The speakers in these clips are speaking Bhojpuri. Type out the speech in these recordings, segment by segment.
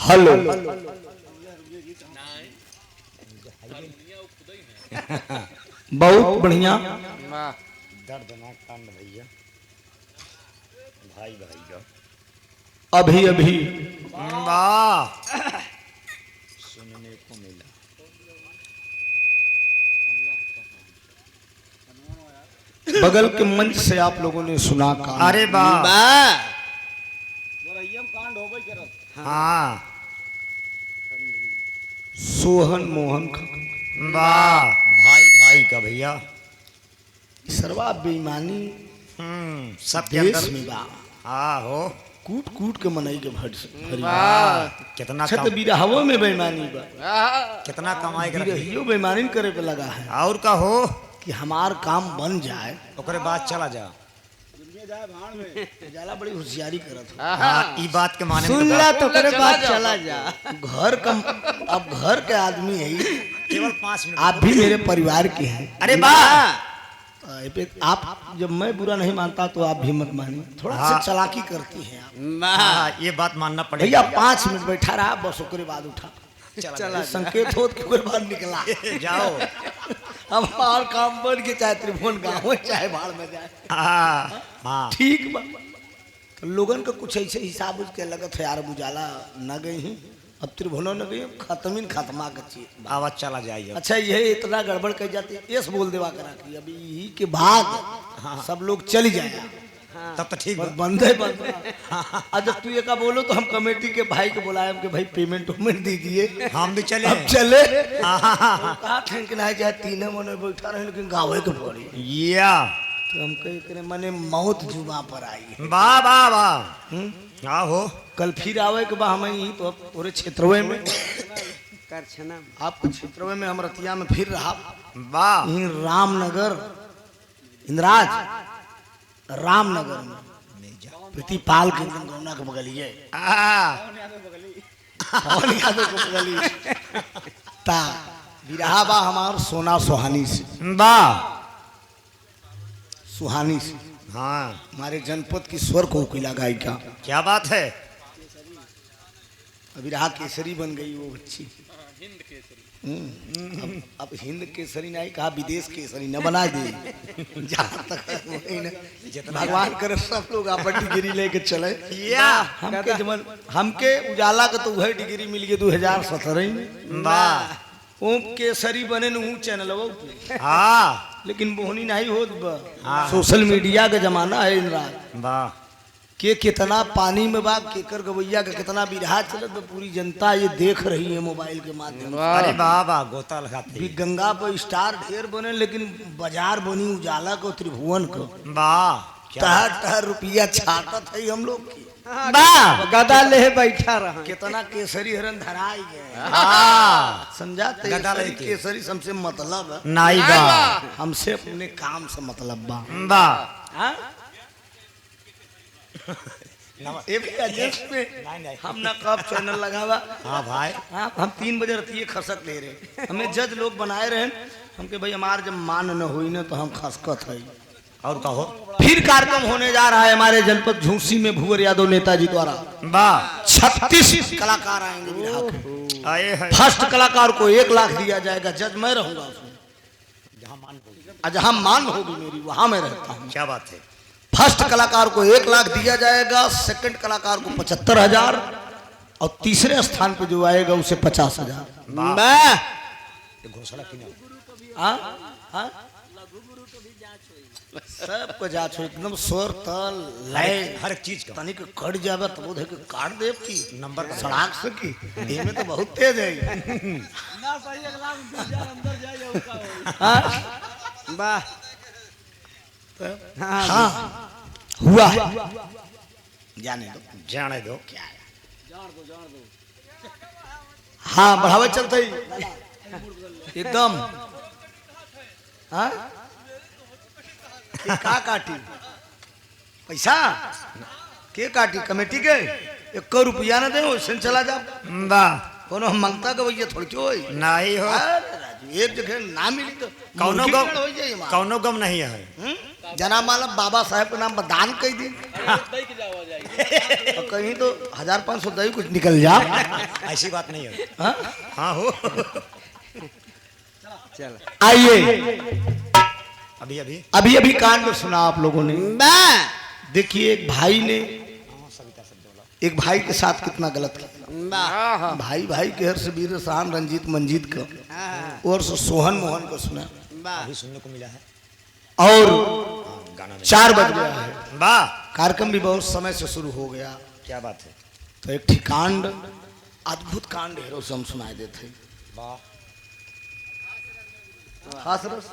हेलो बहुत बढ़िया दर्दनाक कांड भैया भाई भाई का अभी अभी वाह सुनने को मिला। बगल के मंच से आप लोगों ने सुना का अरे वाह हाँ सोहन मोहन का वाह भाई भाई का भैया सर्वा बेईमानी सबके देश अंदर में बा हाँ हो कूट कूट के मनई के भरी कितना छत बिरहवो में बेईमानी बा कितना कमाई कर बिरहियो बेईमानी करे पे लगा है और का हो कि हमार काम बन जाए ओकरे बाद चला जा जाला बड़ी होशियारी करत हो हाँ ई बात के माने में सुन तो ला तो करे बात चला जा। घर का अब घर के आदमी है केवल 5 मिनट आप भी मेरे परिवार के हैं अरे वाह आप जब मैं बुरा नहीं मानता तो आप भी मत मानिए थोड़ा सा चालाकी करती हैं आप हाँ ये बात मानना भैया पड़ेगा 5 मिनट बैठा रहा बस ओकरे बाद उठा चला ये संकेत हो के बाद निकला जाओ अब हमार काम बन के चाहे त्रिभुवन गाँव में चाहे बाढ़ में जाए हाँ हाँ ठीक बा तो लोगन का कुछ ऐसे हिसाब के लगत है यार बुझाला न गई ही अब त्रिभुवन न गई खत्मिन खत्मा का चीज आवाज चला जाइए अच्छा यह इतना गड़बड़ कर जाती है यस बोल देवा करा कि अभी यही के बाद सब लोग चली जाएगा तब तो ठीक पर बा। बंद है बंद अब जब तू एक बोलो तो हम कमेटी के भाई को बुलाए कि भाई पेमेंट वेमेंट दीजिए हम भी चले अब चले हाँ। कहा ठेंकना है चाहे तीनों मने बैठा रहे लेकिन गाँव के पड़ी या तो हम कहे करे मने मौत जुबा पर आई वाह वाह वाह हाँ हो कल फिर आवे के बा हम ही तो पूरे क्षेत्रवे में करछना आपको क्षेत्रवे में हम रतिया में फिर रहा वाह यहीं रामनगर इंद्राज रामनगर में प्रतिपाल के गौना के बगलिए पवन यादव के बगलिए ता विरहा बा हमार सोना सुहानी से वाह सुहानी से हाँ हमारे जनपद की स्वर कोकिला गायिका क्या बात है अभी रहा केसरी बन गई वो बच्ची अब हिंद केसरी नहीं कहा विदेश केसरी न बना दे जहाँ तक वही न भगवान करे सब लोग अपन डिग्री लेके चले या हमके उजाला का तो वही डिग्री मिल गई 2017 में वाह ओम केसरी बने न चैनल हाँ लेकिन बोहनी नहीं हो हाँ। सोशल मीडिया का जमाना है इंद्रा वाह के कितना पानी में बा केकर गवैया का कितना बिरहा चलत बा पूरी जनता ये देख रही है मोबाइल के माध्यम से अरे वाह वाह गोता लगाते भी गंगा पर स्टार ढेर बने लेकिन बाजार बनी उजाला को त्रिभुवन को वाह टहर टहर रुपया छाटत है हम लोग की वाह गदा ले बैठा रहा कितना केसरी हरन धराई गए हाँ समझा गदा केसरी लेके। केसरी हमसे मतलब है नाई वाह हमसे अपने काम से मतलब बा वाह हाँ? ये भी अजस पे नहीं। हम ना कब चैनल लगावा हाँ भाई हाँ हम 3 बजे रतिये खसक ले रहे हमें जज लोग बनाए रहे हमके भाई हमार जब मान न हुई न तो हम खसकत है और कहो फिर कार्यक्रम होने जा रहा है हमारे जनपद झूसी में भूवर यादव नेताजी द्वारा वाह 36 कलाकार आएंगे बिरहा के। आए है फर्स्ट कलाकार को 1 लाख दिया जाएगा जज मैं रहूंगा उसमें जहाँ मान होगी मेरी वहां मैं रहता हूँ क्या बात है फर्स्ट कलाकार को 1 लाख दिया जाएगा सेकंड कलाकार को 75,000 और तीसरे स्थान पे जो आएगा उसे 50,000 घोषणा की सबको जांच हो एकदम स्वर तल लय हर एक चीज का तनिक कट जावे तो बोधे के काट देव की नंबर का सड़ाक से की इनमें तो बहुत तेज है हाँ? वाह हाँ हुआ जाने दो क्या है हाँ बढ़ावे चलते ही एकदम हाँ के का काटी पैसा के काटी कमेटी के 1 रुपया न दे वैसे चला जा वाह कोनो हम मांगता के भैया थोड़ी कोई नहीं हो एक जगह ना मिली तो कौनो मुर्गी गम पेड़ हो जाई हमार। कौनो गम नहीं है जना माला बाबा साहेब के नाम पर दान कई दी और कहीं तो 1500 दही कुछ निकल जा। ऐसी बात नहीं है। हाँ? हाँ हो। चल आइए अभी अभी अभी अभी कांड सुना आप लोगों ने। बा देखिए एक भाई के साथ कितना गलत किया। बा भाई भाई के हर से वीर शान रंजीत मंजीत का और सोहन मोहन को सुना बा अभी सुनने को मिला है और गाना में। 4 बज गया है। वाह कार्यक्रम भी बहुत समय से शुरू हो गया। क्या बात है। तो एक ठीक कांड अद्भुत कांड हेरो से हम सुनाए देते। वाह खास रस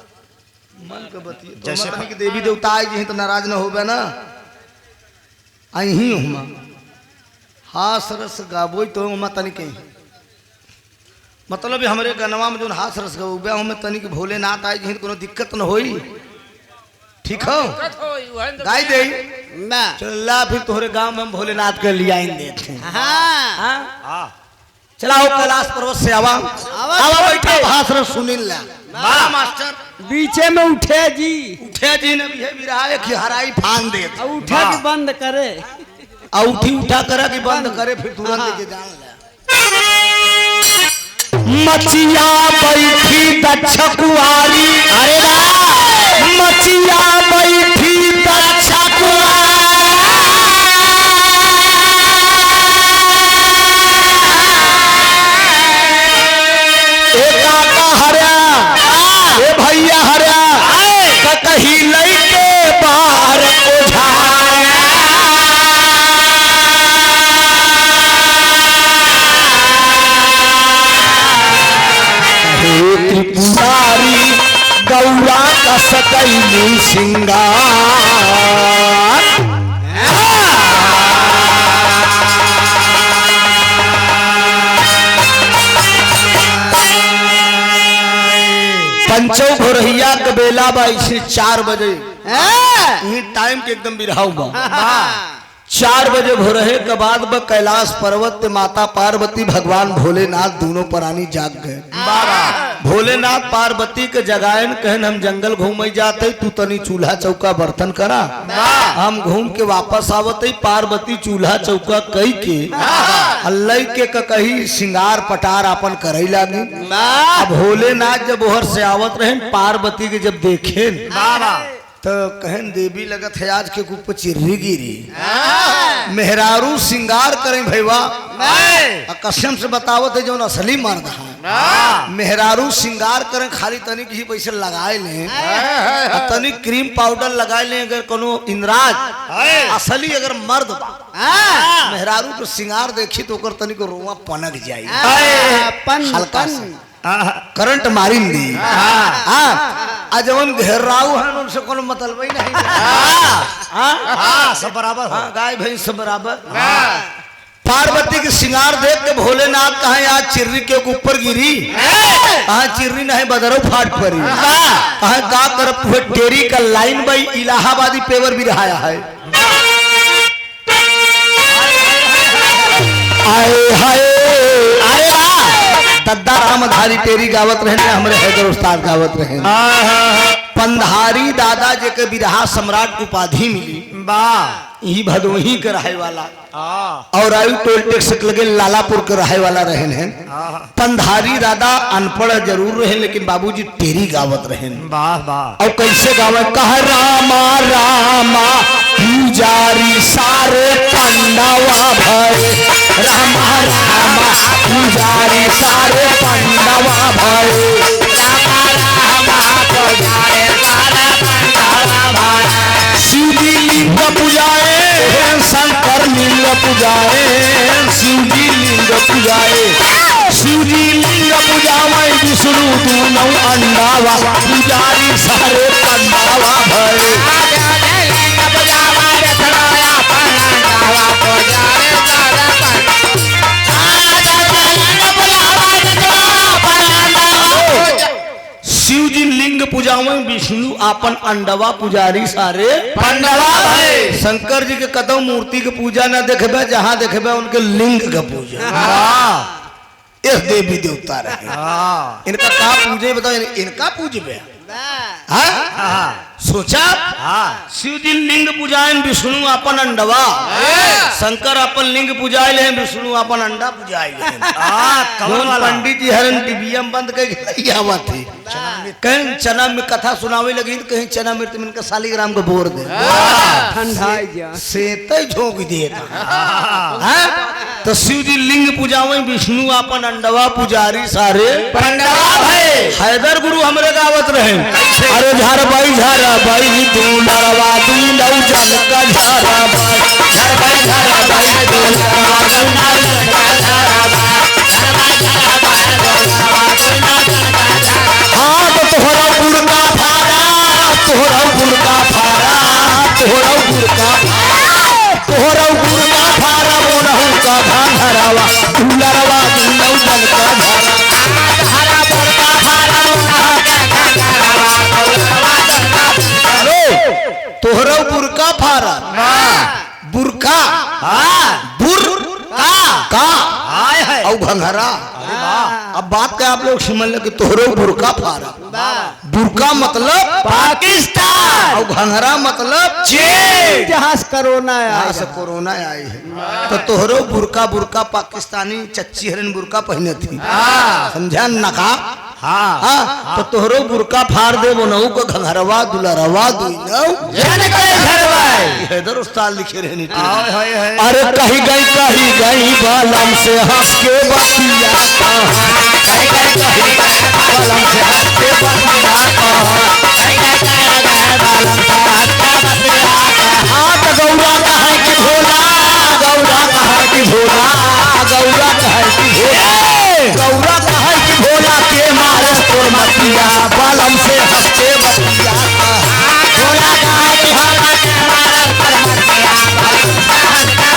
मन के बतिए तो जैसे जैसे कि देवी देवता आई जी तो नाराज न होबे ना। आई ही हुमा हास रस गाबोई तो हम तनी कहीं मतलब हमरे गनवा में जो हास रस गबे हमें तनी के भोलेनाथ आई जी कोनो दिक्कत न होई। ठीक हो गाय दे बा चला फिर तोहरे गांव में हम भोलेनाथ के लिए आएंगे। हाँ हाँ चलाओ कैलाश पर्वत से आवा आवा बैठा हास रस सुनिल ला। वाह मास्टर बीचे में उठे जी उठे जी ने भी बिराए कि हराई फान दे और उठे कि बंद करे औठी उठा करा कि बंद करे फिर तुरंत के जान ले। मचिया बैठी दक्ष कुआरी अरे मचिया बैठी दक्ष भैया हरा कहीं लैके बाहर त्रिपुरारी गौरा का सकैली सिंगार। पंचो घोरहिया के बेला बा इसे 4 बजे ये टाइम के एकदम बिरहाऊ बा। 4 बजे भोरहे के बाद ब कैलाश पर्वत पे माता पार्वती भगवान भोलेनाथ दोनों प्राणी जाग गए। भोलेनाथ पार्वती के जगायन कहन हम जंगल घूमे जाते तू तनी चूल्हा चौका बर्तन करा। हम घूम के वापस आवते पार्वती चूल्हा चौका कई के अल्लाह के कही सिंगार पटार अपन करई लागी। अब भोलेनाथ जब ओहर से आवत रहे पार्वती के जब देखे तो कहन देवी लगत है आज के ऊपर चिर्री गिरी मेहरारू सिंगार करें भैया। कसम से बतावत है जो असली मर्द है मेहरारू सिंगार करें खाली तनिक ही पैसे लगाए लें तनिक क्रीम पाउडर लगाए लें। अगर कोनो इंद्राज असली अगर मर्द मेहरारू को सिंगार देखी तो ओकर तनिक रोआ पनक जाई हल्का सा करंट मारिन दी। जवन घेराऊ है उनसे कोनो मतलब ही नहीं। सब बराबर हो। गाय भैंस सब बराबर। पार्वती के सिंगार देख के भोलेनाथ कहा आज चिर्री के ऊपर गिरी कहा चिर्री नहीं बदरो फाट पड़ी कहा का करप हुए टेरी का लाइन बाई इलाहाबादी पेवर भी रहा है। आए हाय अरे दद्दा रामधारी तेरी गावत रहे हमारे हैदर उस्ताद गावत रहे। पंधारी दादा जे के बिरहा सम्राट उपाधि मिली यही भदोही के रहे वाला और आयु टोल टैक्स लगे लालापुर के रहे वाला रहे हैं। पंधारी दादा अनपढ़ जरूर रहे लेकिन बाबूजी तेरी गावत रहे। और कैसे गावे कह रामा रामा पुजारी सारे पंडवा भरे रामा रामा पुजारी सारे पंडवा भरे शिवजी लिंग पूजाए शंकर लिंग पूजाए शिवजी लिंग पूजाए शिवजी लिंग पूजावे विष्णु दूनौ अंडावा पुजारी सारे पंडावा भरे शिवजी लिंग पूजावे विष्णु आपन अंडवा पुजारी सारे पंडवा है। शंकर जी के कदम मूर्ति के पूजा न देखबे जहां देखबे उनके लिंग का पूजा। इस देवी देवता रहे इनका का पूजे बताओ इनका पूजबे हाँ सोचा हाँ शिव जी लिंग पूजाएं विष्णु अपन अंडवा, शंकर अपन लिंग पुजाइल हैं, विष्णु अपन अंडा पुजाइल हैं। कमल वाला पंडित जी हरन टीवी में बंद करके आवा थी, कहीं चना में कथा सुनावे लगी तो कहीं चना मृत में शालीग्राम को बोर दे ठंडाई जा सेते झोंक दिए तो शिव जी लिंग पुजावे विष्णु अपन अंडवा पुजारी सारे पंडवा भाई हैदर गुरु हमरे गावत रहे, अरे झार बाई तू नरवा तू नौ जल का झारा बाई तू नरवा तू नौ जल का झारा हाँ तो तोहरा बुड़का फारा तोहरा बुड़का फारा तोहरा बुड़का तोहरा बुड़का फारा मोरहू का धान हरावा तू नरवा तू नौ जल का झारा बुड़का फारा तोहरा बुरका फारा बुरका बुरका का और घंघरा। अब बात क्या आप लोग समझ लो कि तोहरा बुरका फारा, बुरका मतलब पाकिस्तान और घंघरा मतलब चीन, जहाँ से कोरोना आया से कोरोना आई है। तो तोहरो बुरका बुरका पाकिस्तानी चच्ची हरन बुरका पहने थी, समझा नका हाँ तो तोहरो बुरका फाड़ दे वो नऊ को घंघरवा दुलरवा दुई हैदर उस्ताद लिखे रहनी अरे कही गई बालम से हंस के बतिया कही गई बालम से हंस के बतिया हाथ गौरा कहे कि भोला गौरा कहे कि भोला गौरा कहे कि भोला गौरा कहे कि भोला के मारे तोर मतिया बालम से हंस के बतिया भोला कहे कि भोला के मारे तोर मतिया बालम से हंस के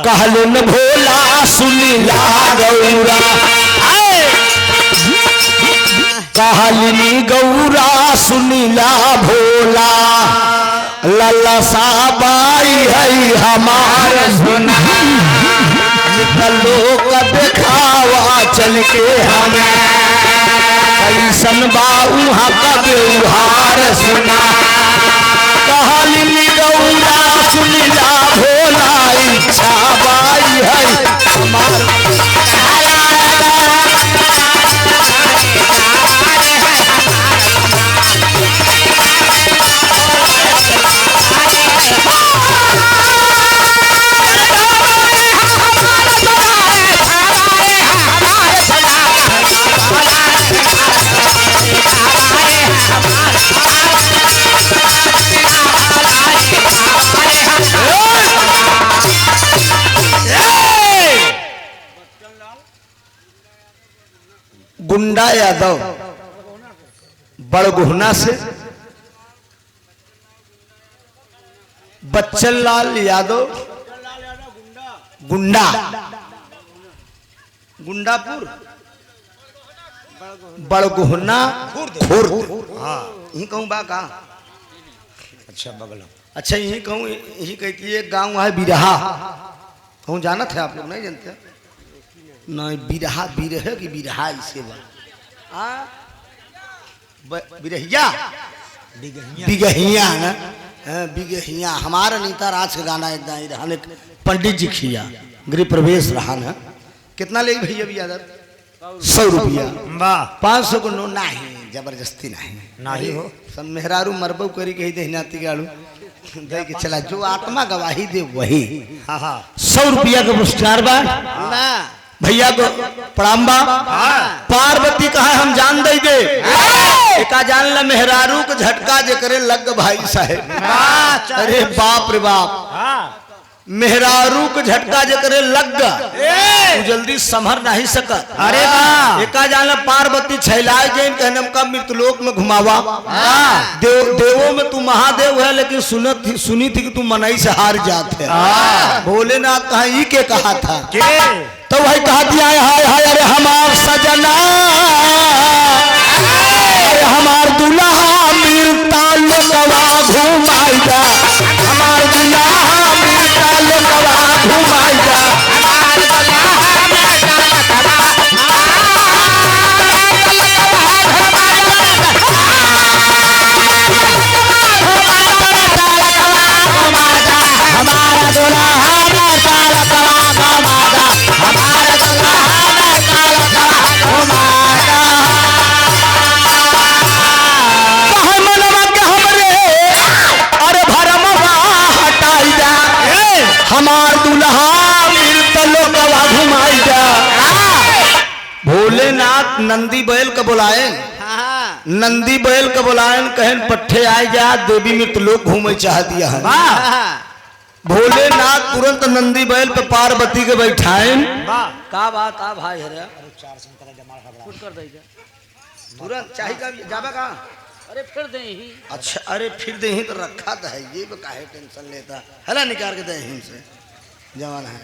कहलन भोला सुनीला गौरा कहलिनी गौरा सुनीला भोला लल्ला साबाई है हमार सुना निकलो का दिखावा चल के हमें कैसन बाऊ का व्यवहार सुना कहलिनी गौरा सुनीला भोला इच्छा बाई है हमार गुंडा यादव बड़गुहना से बच्चन लाल यादव गुंडा गुंडापुर बड़गुहना खुर्द यही कहूँ बा का अच्छा बगल अच्छा यही कहूँ यही कहती है गांव है बिरहा कहूँ जाना थे आप लोग नहीं जानते नहीं बिरहा बिरह की बिरहा इसे बिरहिया बिगहिया ना बिगहिया हमारा नीता राज का गाना एकदम ही रहा पंडित जी खिया गृह प्रवेश रहा ना कितना ले भैया भी यादव 100 रुपया 500 को नो नहीं जबरदस्ती नहीं हो सब मेहरारू मरबू करी कही दे नाती गाड़ू दे के चला जो आत्मा गवाही दे वही 100 रुपया का पुरस्कार बा ना भैया को प्रणाम बा पार्वती कहा हम जान दे दे एका जान ला मेहरारू को झटका जे करे लग भाई साहेब अरे बाप रे बाप मेहरारू के झटका जकरे लग गा तू जल्दी संभर नहीं सकत। अरे वाह। एका जाना पार्वती छैलाए जैन कहनम का मृतलोक में घुमावा। देवों में तू महादेव है लेकिन सुनी थी कि तू मनई से हार जात है। भोलेनाथ कहा ई के कहा था तो वही कहा दिया हाय हाय अरे हमार सजना अरे हमार दुल्हा मिलता लोकवा घुमाई जा हमार दुल्हा मिलता लोकवा घुमाई जा हमारा दुल्हा हमार दुल्हा लोकवा घुमाई जा। भोलेनाथ नंदी बैल का बुलाए नंदी बैल का बुलायन कहन पट्ठे आए जा देवी मृत लोग घूमे चाह दिया है। भोलेनाथ तुरंत नंदी बैल पे पार्वती के बैठाए का बात आ भाई हरे तुरंत चाहे का जाबा का अरे फिर दे ही अच्छा अरे फिर दे ही तो रखा था ये काहे टेंशन लेता हला निकाल के दे ही से जवान है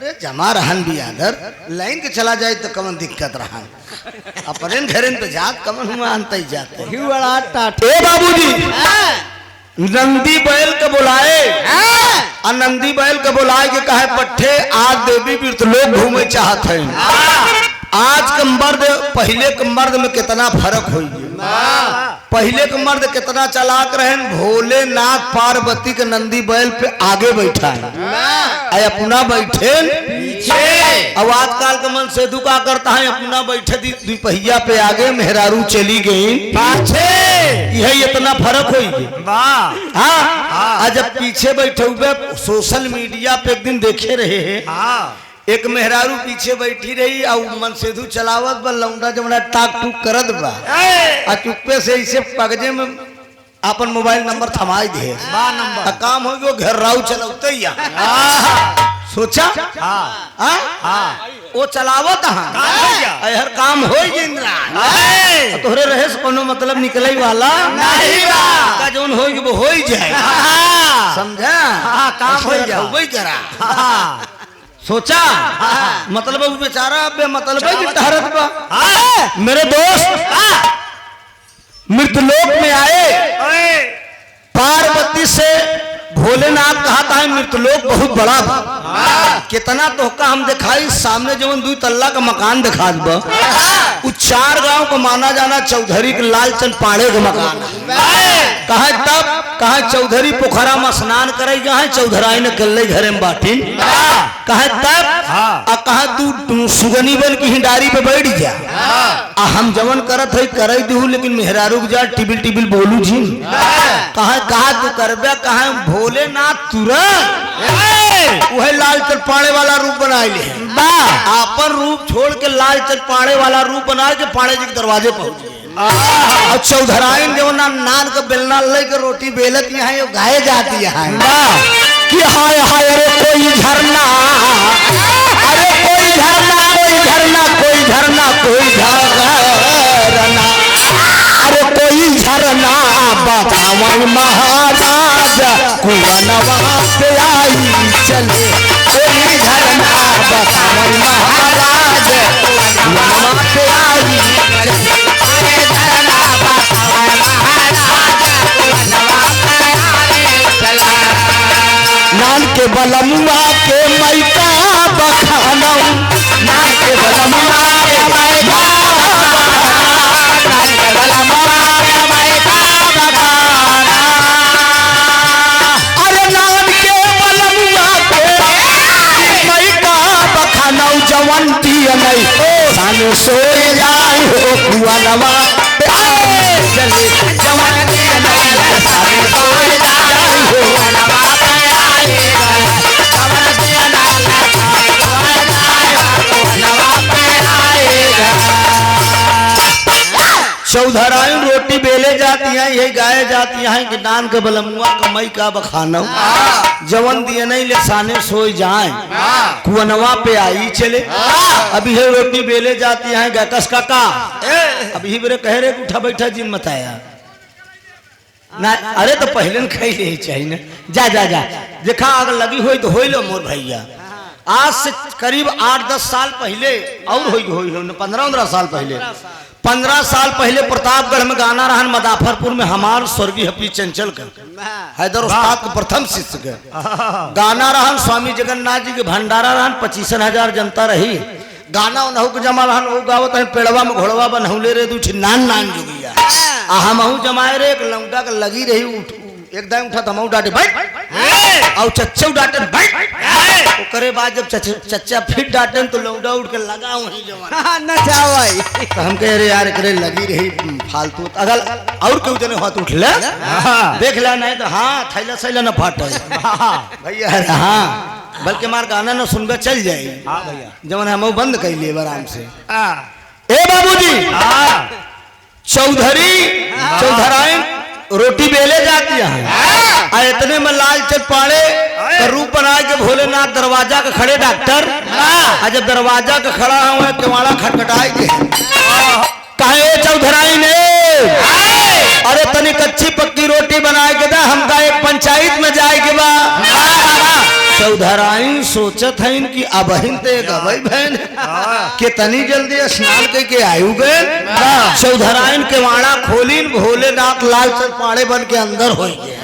अरे जमा रहन भी आदर लाइन के चला जाए तो कमन दिक्कत रहन अपने घरेन पे जात कमन हुआ अंत ही जाते ए बाबूजी नंदी बैल के बुलाए और नंदी बैल के बुलाए के कहे पट्ठे आज देवी मृत लोग घूमे चाहत है। आज के मर्द पहले के मर्द में कितना फर्क हो पहले के मर्द कितना चालाक रहे भोलेनाथ पार्वती के नंदी बैल पे आगे बैठा है अपना बैठे पीछे। अब आजकल के मन सेधु का करता है अपना बैठे द्विपहिया पे आगे मेहरारू चली गई पाछे यही इतना फर्क हो हाँ। जब पीछे बैठे हुए सोशल मीडिया पे एक दिन देखे रहे हैं एक मेहरारू पीछे बैठी रही और मन सेधु चलावत बा लौंडा जमना टाक टूक करत बा आ चुप्पे से इसे पगजे में अपन मोबाइल नंबर थमाई दे नंबर काम हो गयो घेराऊ चलौते ही सोचा वो चलावत हर काम हो तोहरे रहे से कोनो मतलब निकले वाला का जौन हो वो हो जाए समझा काम हो जाए जरा सोचा मतलब वो बेचारा बेमतलब है कि टहरत बा। मेरे दोस्त मृतलोक में आए पार्वती से भोलेनाथ कहा था मृतलोक बहुत बड़ा बा कितना तोहका हम दिखाई सामने जवन 2 तल्ला का मकान दिखा दबा उ 4 गांव को माना जाना चौधरी के लालचंद पाड़े का मकान कहा तब कहा चौधरी पोखरा में स्नान करे गए चौधराई ने कल घरे में बाटी कहा तब कहा तू सुगनी बन की हिंडारी पे बैठ जा हम जवन करत है करे दू लेकिन मेहरारू जा टिबिल टिबिल बोलू जी कहा तू करबे कहा भोलेनाथ तुरंत वह लाल चरपाड़े वाला रूप बना ले अपन रूप छोड़ के लाल चरपाड़े वाला रूप बना के पाड़े जी के दरवाजे पहुंच और चौधराइन जो नान का बेलना ले के रोटी बेलत यहाँ गाये जाती है कि हाय हाय अरे कोई झरना अरे कोई झरना कोई झरना कोई झरना कोई झरना अरे कोई झरना बतावन महाराज कुवनवा पे आई चले कोई झरना बतावन महाराज कुवनवा पे आई चले नान के बलमुआ के मैका बखानौ नान के बलमुआ के मैका नान के बलमुआ के मैका बखाना अरे नान के बलमुआ के मैका बखानौ जवंती नहीं सान सोए जाए हो कुवनवा चले जवंती नहीं सान सोए जाए हो कुवनवा चौधराइन रोटी बेले जाती हैं, यही गाये जाती हैं कि दान के बलमुआ कमई का बखाना जवन दिए नहीं ले साने सोई जाए कुअनवा पे आई चले। अभी है रोटी बेले जाती हैं गकस काका अभी मेरे कह रहे उठा बैठा जिन मत आया ना। अरे तो पहले न खाई ले चाहिए ना। जा जा जा देखा अगर लगी हुई तो हो लो मोर भैया। आज से करीब 8-10 साल पहले और हो 15-15 साल पहले 15 साल पहले प्रतापगढ़ में गाना रहन मदाफरपुर में हमार स्वर्गीय हपी चंचल का हैदर उस्ताद के प्रथम शिष्य के गाना रहन स्वामी जगन्नाथ जी के भंडारा रहन 25,000 जनता रही। गाना नहु के जमा रहन वो गावत है पेड़वा में घोड़वा बनहुले रे दूछ नान नान जुगिया आ हमहु जमाए रे एक लौंडा के लगी रही उठ एकदम उठा हमहु डांटे बैठ और चच्चा डांटे बैठ करे बाद जब चच्चा फिर डांटे तो लौंडा उठ के लगा वहीं जवान नचावाई तो हम कह रहे यार करे लगी रही फालतू अगर और क्यों जने हाथ उठ ले देख ले नहीं तो हाँ थैला सैला न फाटे भैया हाँ बल्कि हमार गाना न सुनकर चल जाए जवन हम बंद कर लिए आराम से। ए बाबूजी चौधराइन रोटी बेले जाती है इतने में लालचंद पाड़े का रूप बनाए के भोलेनाथ दरवाजा के खड़े डॉक्टर जब दरवाजा का खड़ा हुआ केवाड़ा खटखटाए के कहे चौधराई ने अरे तनी कच्ची पक्की रोटी बनाए के दा हमका एक पंचायत में जाए के बा। चौधराइन सोचत है कि अबहिन ते गवई बहन के तनी जल्दी स्नान करके आयु गए। चौधराइन के वाड़ा खोलीन भोलेनाथ लालचंद पाड़े बन के अंदर हो गए।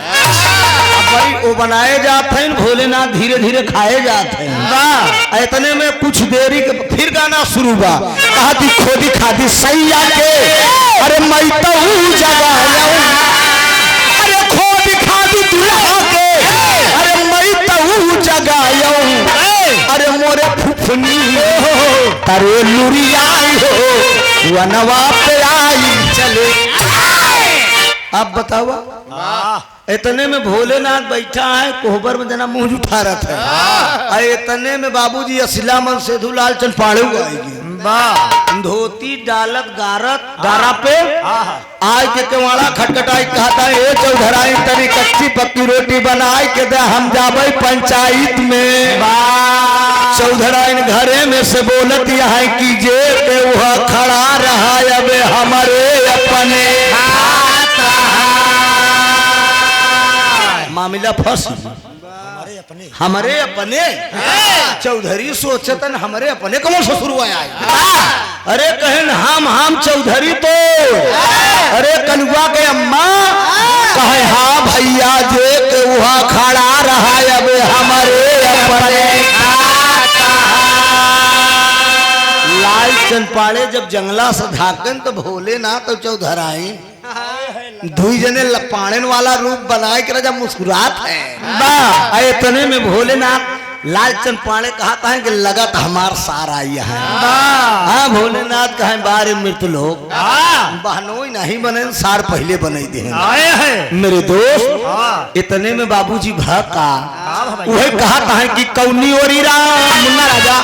भाई वो बनाए जाते हैं भोलेनाथ धीरे धीरे खाए जाते हैं। इतने में कुछ देरी के फिर गाना शुरू हुआ कहा कि खोदी खादी सही आके अरे मैं तो जगह अरे खोदी खादी दुल्हा के अरे मैं तो जगह अरे मोरे फुफनी अरे लुरिया हो वनवा पे आई चले। आप बताओ इतने में भोलेनाथ बैठा है कोहबर में जना मुंह उठा रहा है। इतने में बाबूजी असिला मन सेधु लालचंद पाड़े आएगी धोती डालत गारा पे आय के केवाड़ा खटखटाई कहता है ए चौधराई तनी कच्ची पक्की रोटी बनाए के दे हम जाबे पंचायत में। चौधराइन घरे में से बोलत है कि जे पे वह खड़ा रहा अब हमारे अपने मामला फंस हमारे अपने चौधरी सोचतन हमारे अपने कौन ससुर आया। अरे कहन हम चौधरी तो अरे कलुआ के अम्मा कहे हाँ भैया जे के वहाँ खड़ा रहा अब हमारे अपने। लालचंद पाड़े जब जंगला से धाकन तो भोले ना तो चौधराई दुई जने पाड़न वाला रूप बनाए के जब मुस्कुरात है। इतने में भोलेनाथ लालचंद पाड़े कहता है कि लगत हमार सार आई है। हाँ भोलेनाथ कहे बारे मृत्यु लोग बहनोई नहीं बने सार पहले बने दे मेरे दोस्त। इतने में बाबूजी भड़का वही कहता है कि कौनी ओरी राम मुन्ना राजा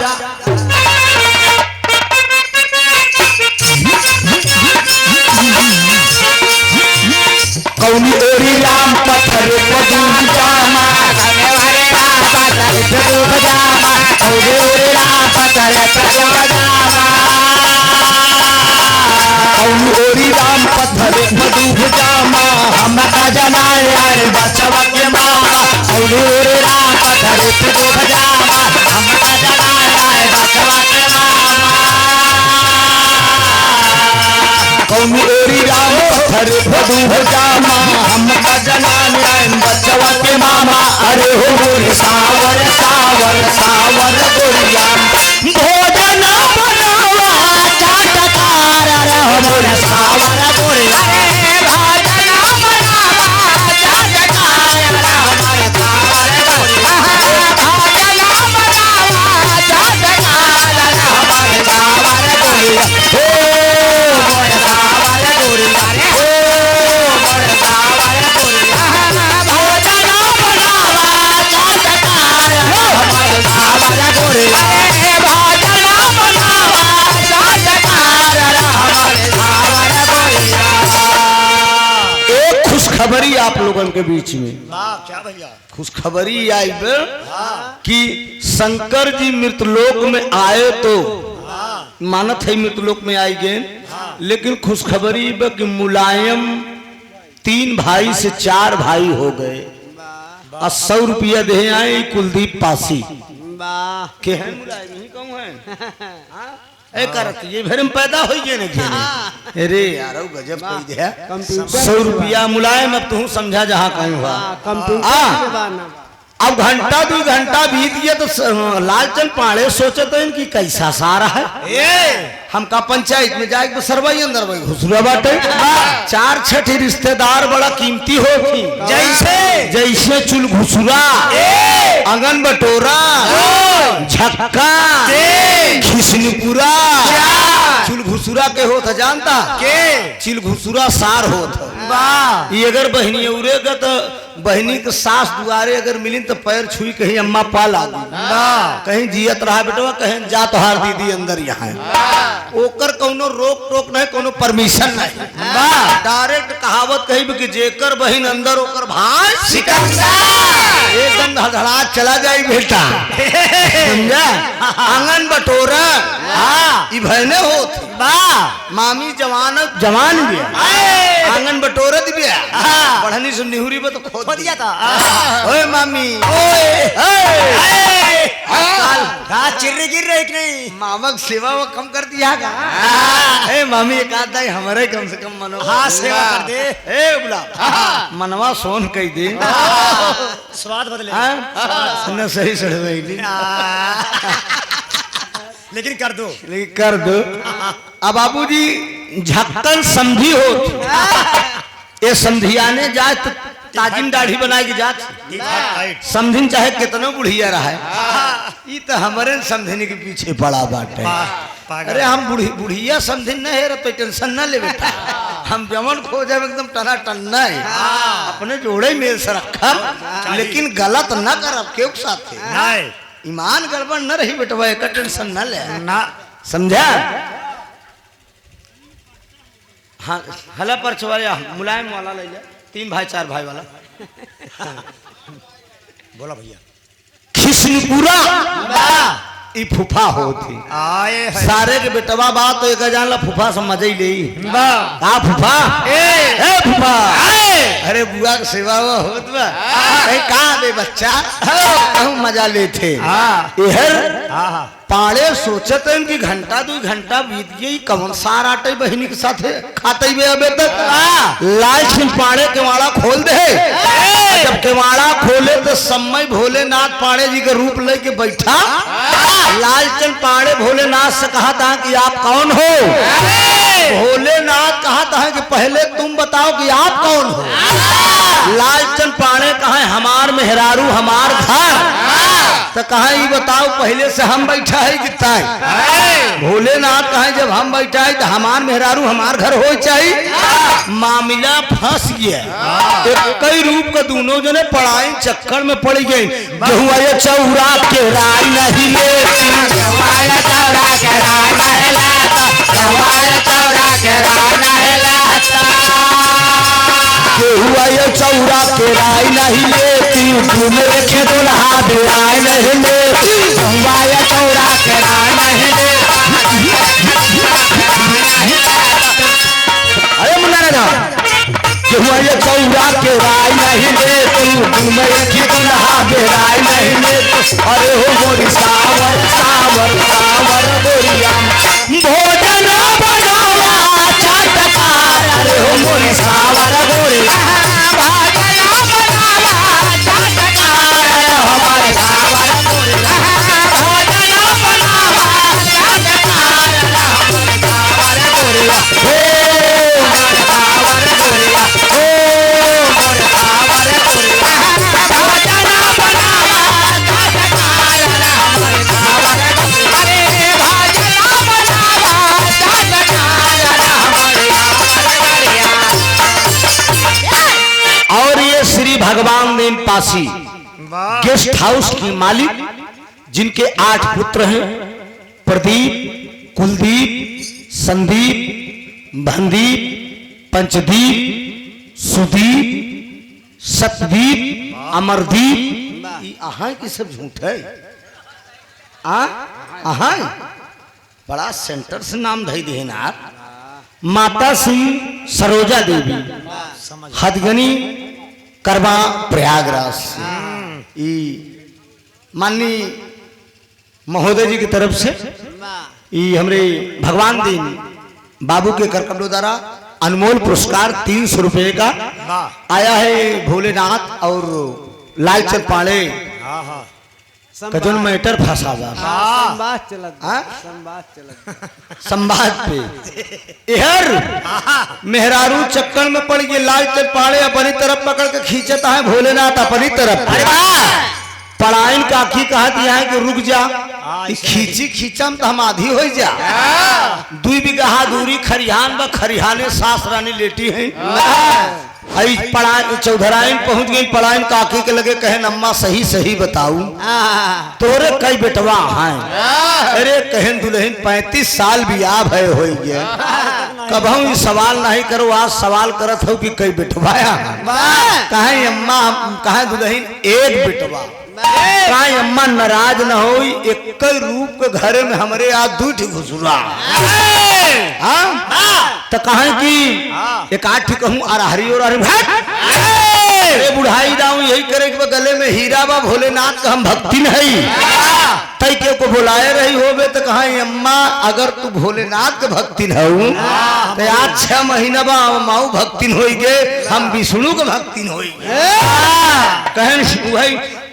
कौनी ओरी राम पत्थर पदूम जामा कौनी ओरी राम पत्थर पदूम जामा कौनी ओरी राम पत्थर पदूम जामा हमका जना यार बचवा के मामा कौनी ओरी राम पत्थर पदूम जामा हमका जना यार बचवा के मामा कौनी ओरी राम पत्थर पदूम जामा हमका जना यार बचवा के मामा। अरे हो गोरी सावर सावर सावर गोरिया भोजन बनावा चाटकार मोर सावर गोरिया भोजन बनावा चाटकार मोर सावर गोरिया भोजन बनावा चाटकार मोर सावर गोरिया हो मोर सावर गोरिया रे हो मोर सावर खुशखबरी आप लोगन के बीच में, वाह क्या भैया। खुशखबरी आई बे कि शंकर जी मृतलोक में आए तो मानत है मृतलोक में आई गए, लेकिन खुशखबरी बे कि मुलायम 3 भाई से 4 भाई हो गए और 100 रुपया दे आए कुलदीप पासी वाह के हैं मुलायम ही कहूं हैं ए करत ये भरम पैदा हो गए ने अरे यार गजब कही दे कंप्यूटर 100 रुपया मुलायम। अब तू समझा जहां कहीं हुआ कंप्यूटर आ। के बाना अब घंटा 2 घंटा बीत गया तो लालचंद पाड़े सोचते हैं कि कैसा सारा है हमका पंचायत में जाए तो सरवाई अंदर भाई घुसरा बाटे 4-6 रिश्तेदार बड़ा कीमती होती जैसे चुल घुसरा आंगन बटोरा झक्का खिसनीपुरा चुल घुसुरा के होता जानता के चिल घुसुरा सार होता ये अगर बहनी उड़ेगा तो बहनी के सास दुआरे अगर मिली तो पैर छुई कहीं अम्मा पाल आ कहीं जियत रहा बेटवा कहीं जा तोहार दीदी अंदर यहाँ ओकर कोनो रोक टोक नहीं कोनो परमिशन नहीं डायरेक्ट कहावत कही कि जेकर बहन अंदर ओकर भाई एकदम धड़धड़ा चला जाए बेटा समझा आंगन बटोरा ई भयने होत मामी जवान भी आंगन बटोरत भी बढ़नी से निहुरी में तो खो दिया था ओए मामी चिर्री गिर रही कि नहीं मामक सेवा वो कम कर दिया का ए मामी एक आधा हमारे कम से कम मनो हाँ सेवा कर दे ए बुला मनवा सोन कही दे स्वाद बदले न सही सड़वाई लेकिन कर दो लेकिन कर दो। अब बाबूजी झक्कन समझी हो ये समझियाने जाए तो ताजिम दाढ़ी बनाए की जात समझिन चाहे कितना बुढ़िया रहा है ये तो हमारे समझने के पीछे पड़ा बात है। अरे हम बुढ़िया समझिन न है तो टेंशन न ले बेटा हम जमन खो जाए एकदम टना टन्ना है अपने जोड़े मेल से रखा लेकिन गलत न कर क्यों साथ ईमान गड़बड़ न रही बेटवा एक टेंशन न ले ना समझा। हाँ हला पर चवाया मुलायम वाला ले जा 3 भाई 4 भाई वाला बोला भैया खिसनीपुरा ई फूफा होती आए सारे के बेटवा बात तो एक जानला फूफा समझ ही ले का फूफा ए फूफा अरे बुआ के सेवा वो होत बा का बे बच्चा कहूं मजा लेते इहर पाड़े सोचत हैं कि घंटा 2 घंटा बीत गई कौन सार आटे बहनी के साथ खाते हुए अबे तक लाल सिंह पाड़े केवाड़ा खोल दे जब केवाड़ा खोले तो समय भोलेनाथ पाड़े जी के रूप लेके बैठा लालचंद पाड़े भोलेनाथ से कहा था कि आप कौन हो भोलेनाथ कहा था कि पहले तुम बताओ कि आप कौन हो लालचंद पाड़े कहा हमार मेहरारू हमार घर तो कहा ये बताओ पहले से हम बैठा है कितना है भोलेनाथ कहे जब हम बैठा है तो हमार मेहरारू हमार घर हो चाहिए मामला फंस गया कई रूप का दोनों जने पढ़ाई चक्कर में पड़ गई गेहुआ चौरा के राय नहीं लेती हुआ ये चौरा के राय नहीं लेती मेरे के दुल्हा बिराय नहीं लेती हुआ ये चौरा के राय नहीं लेती अरे मुन्ना राजा हुआ ये चौरा के राय नहीं लेती मेरे के दुल्हा बिराय नहीं लेती अरे हो मोरी सावर सावर सावर बोरिया भोजन बनावा चटकार अरे हो मोरी सावर बोरिया भगवान देव पासी गेस्ट हाउस की मालिक जिनके 8 पुत्र हैं प्रदीप कुलदीप संदीप भंदीप पंचदीप सुदीप, सतदीप, अमरदीप, ये अहाँ की सब झूठ है। अहाँ बड़ा सेंटर से नाम धई दे ना। माता श्री सरोजा देवी, हदगनी, करवा, प्रयागराज। ई माननीय महोदय जी की तरफ से ये हमरे भगवान दीन बाबू के करकमलों द्वारा अनमोल पुरस्कार 300 रुपए का आया है भोलेनाथ और लालचंद पांडे का जो मैटर फंसा हुआ संवाद चलत हाँ? संवाद चलत संवाद पे इहर मेहरारू चक्कर में पड़ गए। लालचंद पांडे अपनी तरफ पकड़ के खींचता है, भोलेनाथ अपनी तरफ। पढ़ाइन काकी कहत है कि रुक जा, खींची खींचम तो हम आधी हो जा। 2 बीघा दूरी खरिहान ब खरिहाने सास रानी लेटी है। पढ़ाई चौधराइन पहुंच गई। पढ़ाइन काकी के लगे कहे अम्मा सही सही बताऊ तोरे कई बेटवा हैं। अरे कहन दुल्हन 35 साल बियाह भय हो गया, कभू ये सवाल नहीं करो, आज सवाल करत हो कि कई बेटवाया। कहे अम्मा, कहे दुल्हन एक बेटवा। कहे अम्मा नाराज न हो, एक रूप के घरे में हमरे आज 2 घुसुरा। तो कहे कि एक 8 कहूँ अरहरी और अरे बुढ़ाई दाऊ यही करे कि गले में हीरा बा, भोलेनाथ का हम भक्ति नहीं तई के को बुलाए रही होबे। तो कहे अम्मा अगर तू भोलेनाथ के भक्ति हूँ तो आज 6 महीना बा माऊ भक्ति हो गए, हम विष्णु के भक्ति हो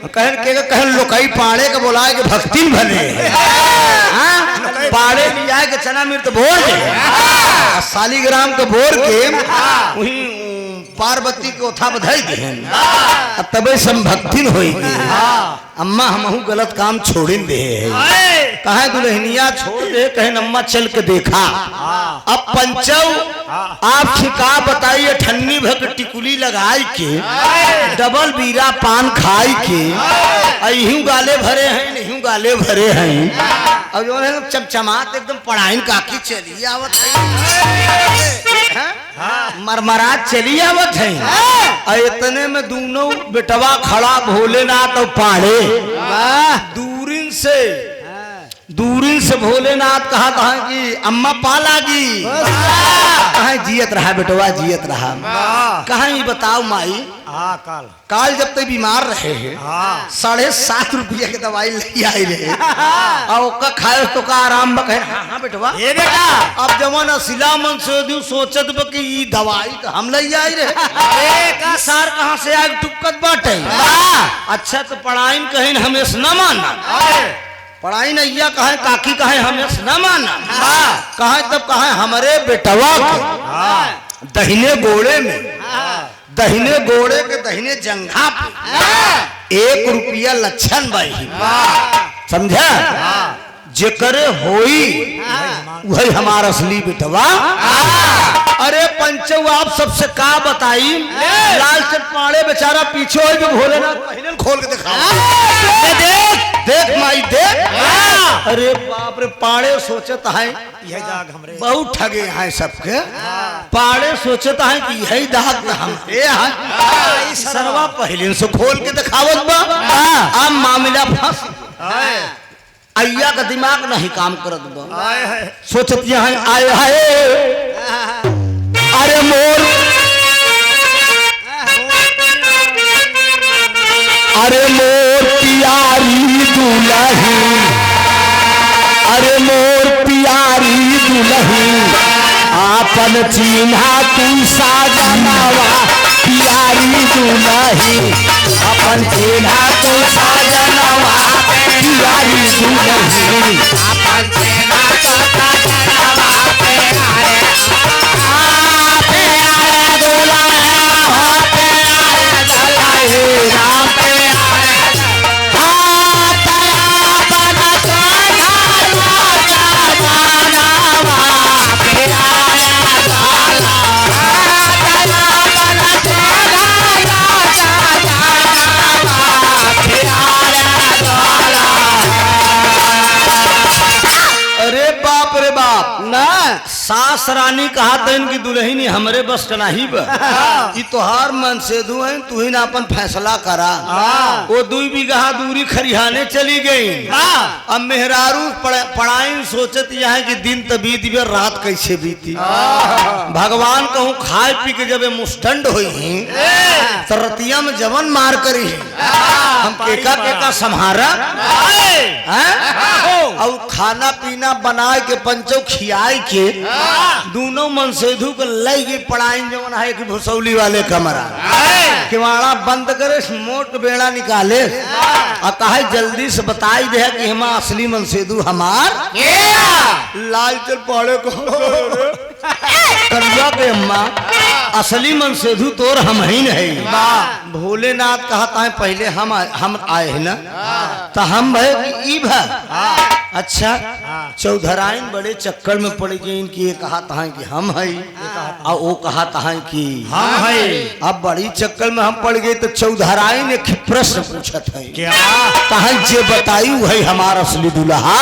कहन लोकई पाड़े के बुलाए के भक्ति भले पाड़े लिया के चना मिर्च बोर के सालीग्राम के बोर के वही पार्वती के ओथा बधाई दे तबे सम भक्ति होई। अम्मा हमहू गलत काम छोड़िन दे कहे दुल्हनिया छोड़ दे, कहे अम्मा चल के देखा। अब पंचव आप ठिका बताइए, ठन्नी भर टिकुली लगाई के डबल बीरा पान खाई के अहू गाले भरे हैं नहीं गाले भरे हैं। अब जो है चमचमात एकदम पढ़ाइन काकी चली आवत है, मरमरात चली आवत है। इतने में दोनों बेटवा खड़ा भोलेनाथ और पाड़े दूरिन से भोलेनाथ कहा कि अम्मा पा लागी। कहा जियत रहा बेटवा जियत रहा। कहा ये बताओ माई, काल जब तक बीमार रहे हैं 7.5 रुपया के दवाई ले आई रहे और खाए तो का आराम बक है। हाँ बेटवा अब जवन असिला मन से सोचत बा कि ई दवाई तो हम ले आई रहे सार कहाँ से आग टुकत बाटे। अच्छा तो पढ़ाई कहीं हमें न माना, पढ़ाई नैया कहे काकी कहे हमें न माना। कहे तब कहे हमारे बेटवा दहिने गोड़े के दहिने जंघा पे 1 रुपया लक्षण बाई समझा जेकरे होई वही हमारा असली बेटवा। अरे पंचव आप सबसे का बताई, लालचंद पांडे बेचारा पीछे हो भोलेनाथ पहिने खोल के दिखा देख माई देख। अरे बाप रे पांडे सोचत है बहुत ठगे हैं सबके। पांडे सोचता है कि यही दाग हमरे हैं, सरवा पहले से खोल के दिखावत बा। अब मामला फंस अय्या का दिमाग नहीं काम करत बा। सोचत यहाँ आए हाय अरे मोर प्यारी दुल्हन, अरे मोर प्यारी दुल्हन आपन चिन्हा तू साजनवा। प्यारी दुल्हन अपन चिन्हा तू साजनवा। प्यारी दुल्हन अपन चिन्हा तू साजनवा। अरे बाप रे रानी कहा तो इनकी दुल्हनी हमरे बस का नहीं बा कि तोहार मन से दू है तू ही ना अपन फैसला करा। वो 2 बीघा दूरी खरिहाने चली गई। अब मेहरारू पढ़ाई सोचत यह है कि दिन तो बीत गया रात कैसे बीती। भगवान कहूँ खाए पी के जब मुस्टंड हुई तो रतिया में जवन मार करी हम केका संहारा और खाना पीना बनाए के पंचो खियाए के दोनों मनसेधु को लई गई पढ़ाई जवन है कि भुसौली वाले कमरा किवाड़ा बंद करे मोट बेड़ा निकाले और कहे जल्दी से बताई दे कि हम असली मनसेधु हमार लाल चल पड़े को करिया के अम्मा असली मनसेधु तोर हम ही नहीं। भोलेनाथ कहता है पहले हम आए हैं ना तो हम भाई ई भा अच्छा चौधराइन बड़े चक्कर में पड़ गए इनकी ये कहा था कि हम है और वो कहा था कि हम है। अब बड़ी चक्कर में हम पड़ गए तो चौधराइन एक प्रश्न पूछत है क्या कहा जे बताई है हमारा असली दुल्हा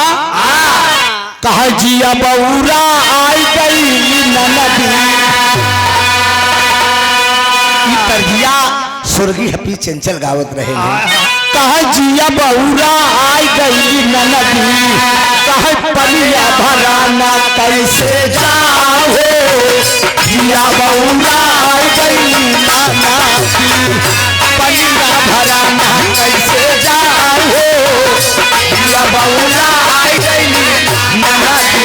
कहा जिया बऊरा आई गई ननदी तरजिया स्वर्गीय हपी चंचल गावत रहे कहा जिया बऊरा आई गई ननदी कहा पलिया भराना कैसे जाओ जिया बऊरा आई गई ननदी पलिया भराना कैसे जाओ जिया बऊरा आई गई ननदी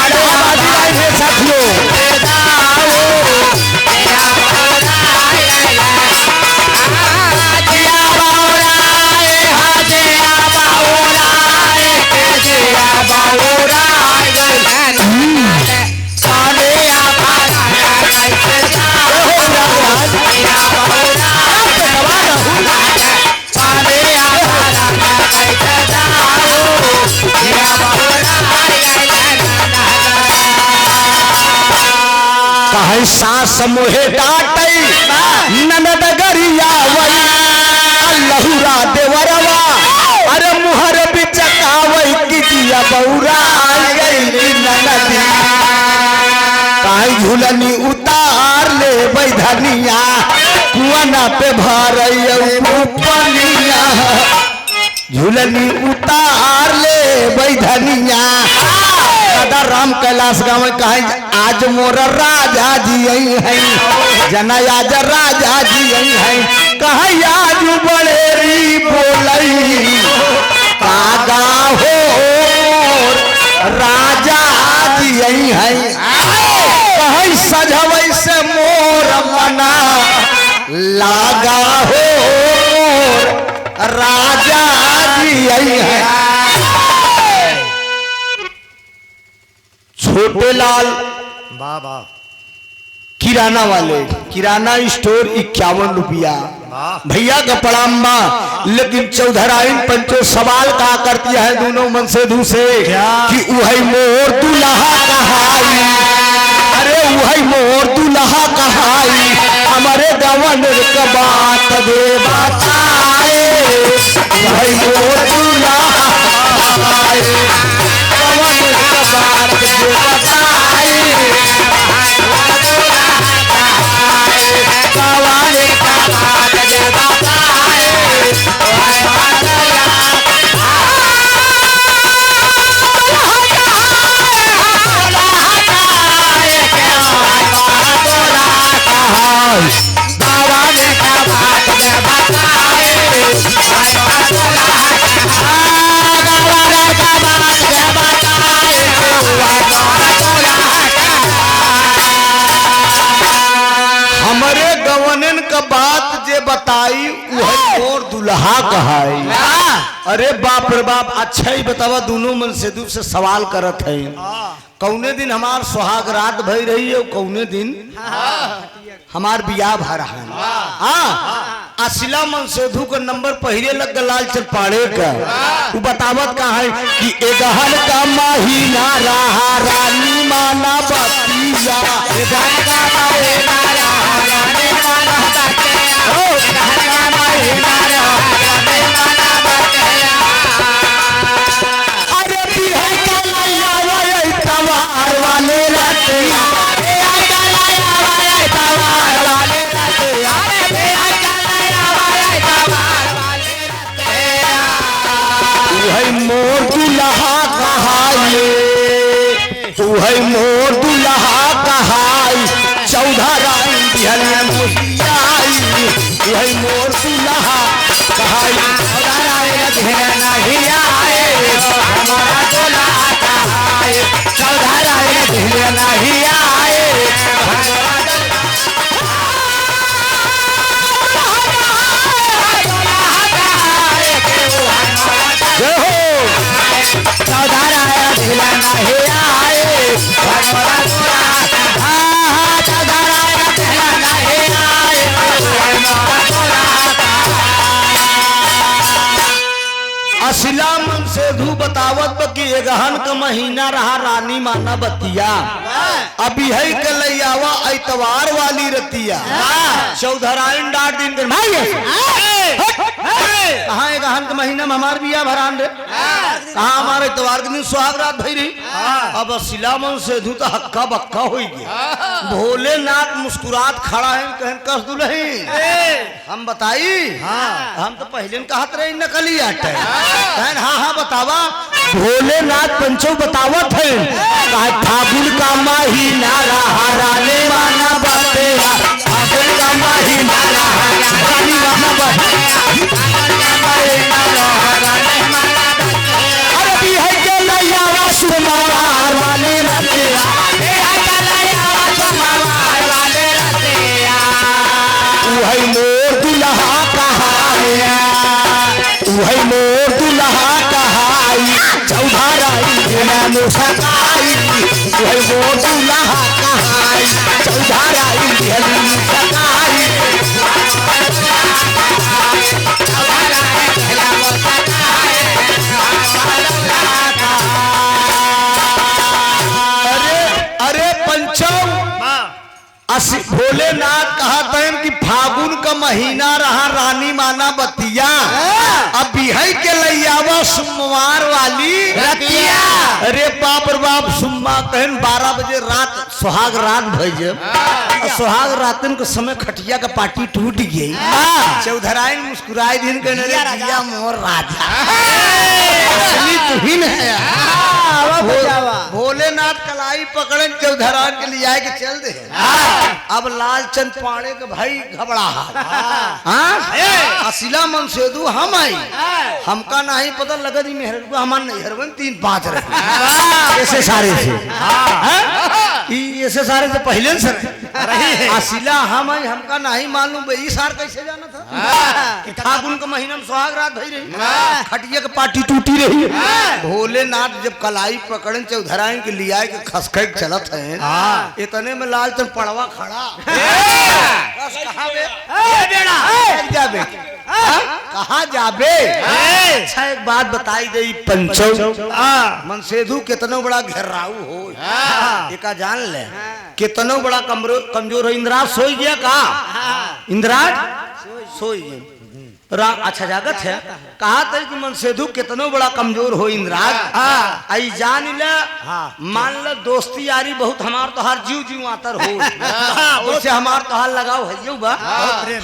अरे आवाज है साथियों सास मोहे डांटई ननद गरिया लहुरा देवरवा अरे मुहर बिचकावई कि जिया बऊरा गई ननदी काई झूलनी उतार ले बैधनिया कुआना पे भरई पनिया झूलनी उतार ले बैधनिया दादा राम कैलाश गाँव में कहे आज मोर राजा जी आई है जना आज राजा जी आई है कहे आज बड़ेरी बोलई कागा हो राजा जी आई है कहे सजवै से मोर मना लागा हो राजा जी आई है। छोटे लाल बाबा किराना वाले किराना स्टोर 51 रुपया भैया का प्रणाम लेकिन चौधराइन पंचो सवाल कहा करती है दोनों मनसेधु से कि वही मोर दुल्हा कहाई अरे वही मोर दुल्हा कहाई हमारे गवन का बात दे बताए वही मोर दुल्हा कहाई गवन का बात दे बताए हमारे गवनन का बात जे बताई वही और दुल्हा कहाई। अरे बाप रे बाप अच्छा ही बतावा दोनों मनसेधु से सवाल करत है कौने दिन हमार सुहाग रात भई रही है कौने दिन हमार बियाह भा रहा है। असिला मनसेधु का नंबर पहले लग गया लाल चरपाड़े का वो बतावत का है कि एगहन का महीना रहा रानी माना बतिया एगहन का महीना रहा रानी माना बतिया एगहन का महीना रहा रानी माना बतिया अरे बिहार का लैया तवार वाले रतिया वही मोर दुल्हा कहाई चौदह राइन दिहलिया मुसियाई वही मोर दुल्हा कहाई चौदह राइन दिहलिया नहीं आए हमारा दुल्हा कहाई चौदह राइन दिहलिया नहीं आए असिला मन से धू बतावत कि एगहन का महीना रहा रानी माना बतिया अभी है कलैयावा ऐतवार वाली रतिया चौधराइन डाट दिन कर भाई कहाँ एगहन का महीना में हमार बिया भरान रे कहाँ हमारे इतवार के दिन सुहाग रात भई रही अब असिला मन से धू तो हक्का बक्का हो गया भोलेनाथ मुस्कुरात खड़ा है कहन कस दुल्ही हम बताई हम तो पहले कहत रहे नकली आटे हाँ हाँ बतावा भोलेनाथ पंचो बतावत है फागुन का महीना रहा रानी माना बतेरा फागुन का महीना रहा रानी माना अरे है के लैया सुमार वाले रतिया वही मोर दुल्हा कहाया वही मोर दुल्हा कहाई चौदह राइन मुसकाई वही मोर दुल्हा कहाई चौदह राइन मुसकाई अरे पंचम भोलेनाथ कहते हैं कि फागुन का महीना रहा रानी माना बतिया अब बिहाई के लैयावा सोमवार वाली रतिया अरे बाप रे बाप सुम्मा कहन 12 बजे रात सुहाग रात भइजे सुहाग रातन के समय खटिया का पार्टी टूट गई चौधराइन मुस्कुराई दिन के नरिया मोर राजा असली तुहिन है भोलेनाथ कलाई पकड़न चौधरान के लिए आए के चल दे अब लालचंद पाणे के भाई घबरा असिला मन से दू हम आई हमका नहीं पता लगा जी मेहर हमार नहीं हरवन 3-5 रहे ऐसे सारे से ऐसे सारे से पहले से असिला हम आई हमका नहीं मालूम भाई सार कैसे जाना था फागुन का महीना में सुहाग रात भई रही खटिया के पार्टी टूटी रही भोलेनाथ जब कलाई पकड़न चौधराइन के लिया के खसखस चलत है इतने में लालचंद पड़वा खड़ा कहा जाबे अच्छा एक बात बताई गई पंचो मनसेधु कितनो बड़ा घेराऊ हो एका जान ले कितनो बड़ा कमजोर हो इंद्राज सोई गया का इंद्राज सोई गया अच्छा जागत है कहा था कि मनसेधु कितनो बड़ा कमजोर हो इंद्राज आई जान ले मान ल दोस्ती यारी बहुत हमार तो हर जीव जीव आतर हो उससे हमार तो हाल लगाओ है बा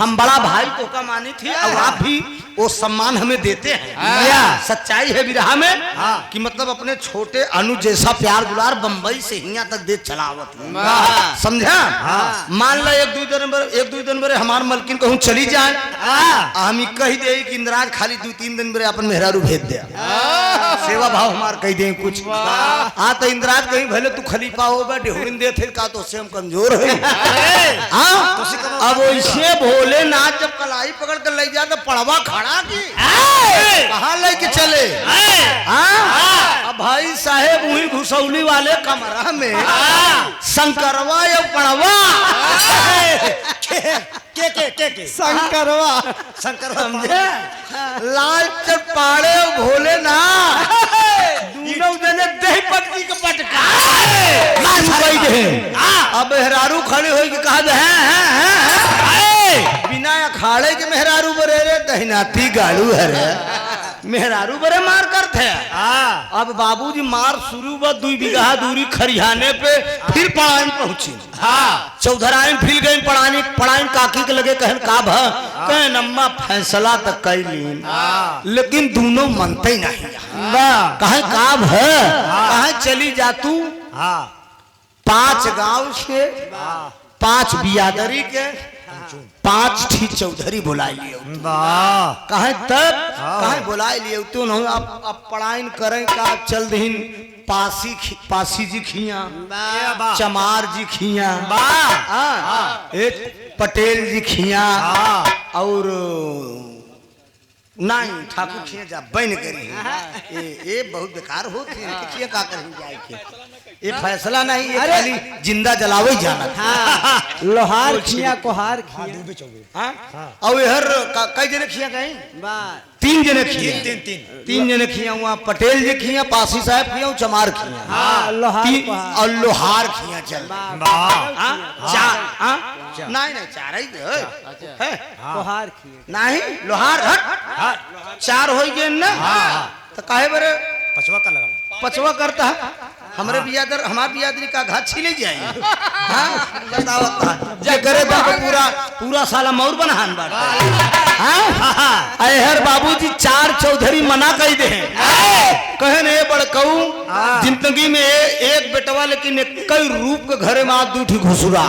हम बड़ा भाई तो का मानी थी और आप भी वो सम्मान हमें देते हैं सच्चाई है विरहा में कि मतलब अपने छोटे अनु जैसा प्यार दुलार बंबई से यहाँ तक दे चलावत समझा मान लो एक दो दिन बरे हमार मलकिन कहूँ चली जाए हम कही दे कि इंद्राज खाली 2-3 दिन बरे अपन मेहरारू भेज दे सेवा भाव हमार कही दे कुछ तो इंद्राज कहीं भले तू खलीफा हो बे डेहुरिन दे थे का तो उससे हम कमजोर है अब वैसे भोलेनाथ जब कलाई पकड़ कर ले जा तो पड़वा खड़ा की कहाँ लेके चले अब भाई साहेब वही घुसौली वाले कमरा में शंकरवा या पड़वा के शंकरवा समझे लाल चपाड़े भोलेनाथ दोनों जने दही पत्ती के पटका अब मेहरारू खड़े हो के कहा बिना अखाड़े के मेहरारू बरे रे दहिनाती गाड़ू है मेहरारू बरे मार करते अब बाबूजी मार शुरू बा 2 बीघा दूरी खरियाने पे फिर पढ़ाई पहुंची चौधराइन फिर गई पढ़ाई काकी के लगे कहन का भ कहे नम्मा फैसला तक कैलीन लेकिन दोनों मनते नहीं कहे का भ कहे चली जा तू 5 गांव से 5 बियादरी के 5 ठी चौधरी बुलाए लिए वाह कहे तब कहे बुलाए लिए तो न अब पढ़ाई करें का चल दीन पासी जी खिया चमार जी खिया एक पटेल जी खिया और नहीं ठाकुर खिया जा बन करी ये बहुत बेकार हो खिया का करें जाए के ये फैसला नहीं ये खाली जिंदा जलावे जाना लोहार खिया कोहार खिया हाँ और हर कई जने खिया कहीं 3 जने खिया 3 जने खिया हुआ पटेल जी खिया पासी साहब खिया चमार खिया लोहार और लोहार खिया चल वाह नहीं नहीं 4 ही है कोहार खिया नहीं लोहार हट 4 हो गए ना तो काहे बरे पचवा का लगा पचवा करता है हमारे बियादरी का घात छीले जाए हाँ बताओ जे करे तो पूरा साला मौर बनहान बात हाँ अहर बाबूजी 4 चौधरी मना कही दे कहे ने बड़कऊ जिंदगी में एक बेटवा लेकिन कई रूप के घरे में 2 ठी घुसुरा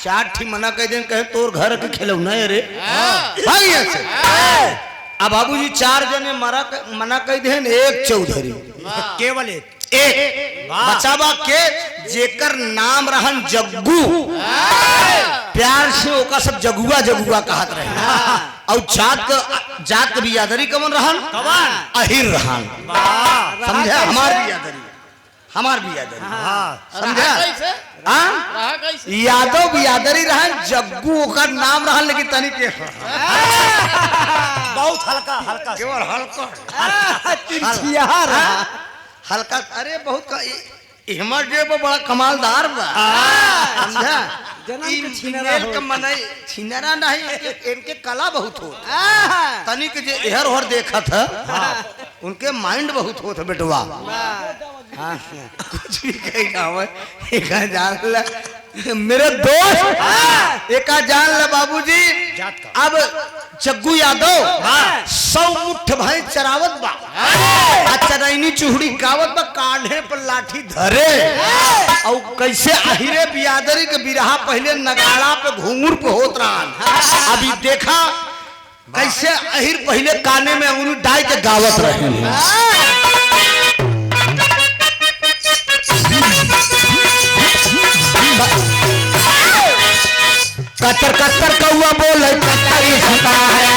4 ठी मना कह दे कहे तोर घर के खिलौना है रे अब बाबूजी 4 जने मना कह दे एक चौधरी केवल एक बचावा के जेकर नाम रहन जग्गू प्यार से ओका सब जगुआ जगुआ कहत रहे और जात के बियादरी कमन रहन अहिर रहन समझा हमार बियादरी समझा यादव बियादरी रहन जग्गू ओकर नाम रहन लेकिन तनी के बहुत हल्का केवल हल्का अरे बहुत हमर जे बड़ा कमालदार बा समझा छिनरा नहीं इनके कला बहुत हो तनिक जे एहर ओहर देखा था उनके माइंड बहुत हो था बेटवा कुछ भी कही एक जान मेरे दोस्त एक जान ला बाबूजी अब जग्गू यादव 100 मुठ भाई चरावत बा चरैनी चूहड़ी गावत बा कान्हे पर लाठी धरे और कैसे अहिरे बियादरी के बिरहा पहले नगाड़ा पे घूंघूर पे होत रहा अभी देखा कैसे अहिर पहले काने में अंगुली डाल के गावत रहे कतर कतर कौआ बोले कतरी छपा है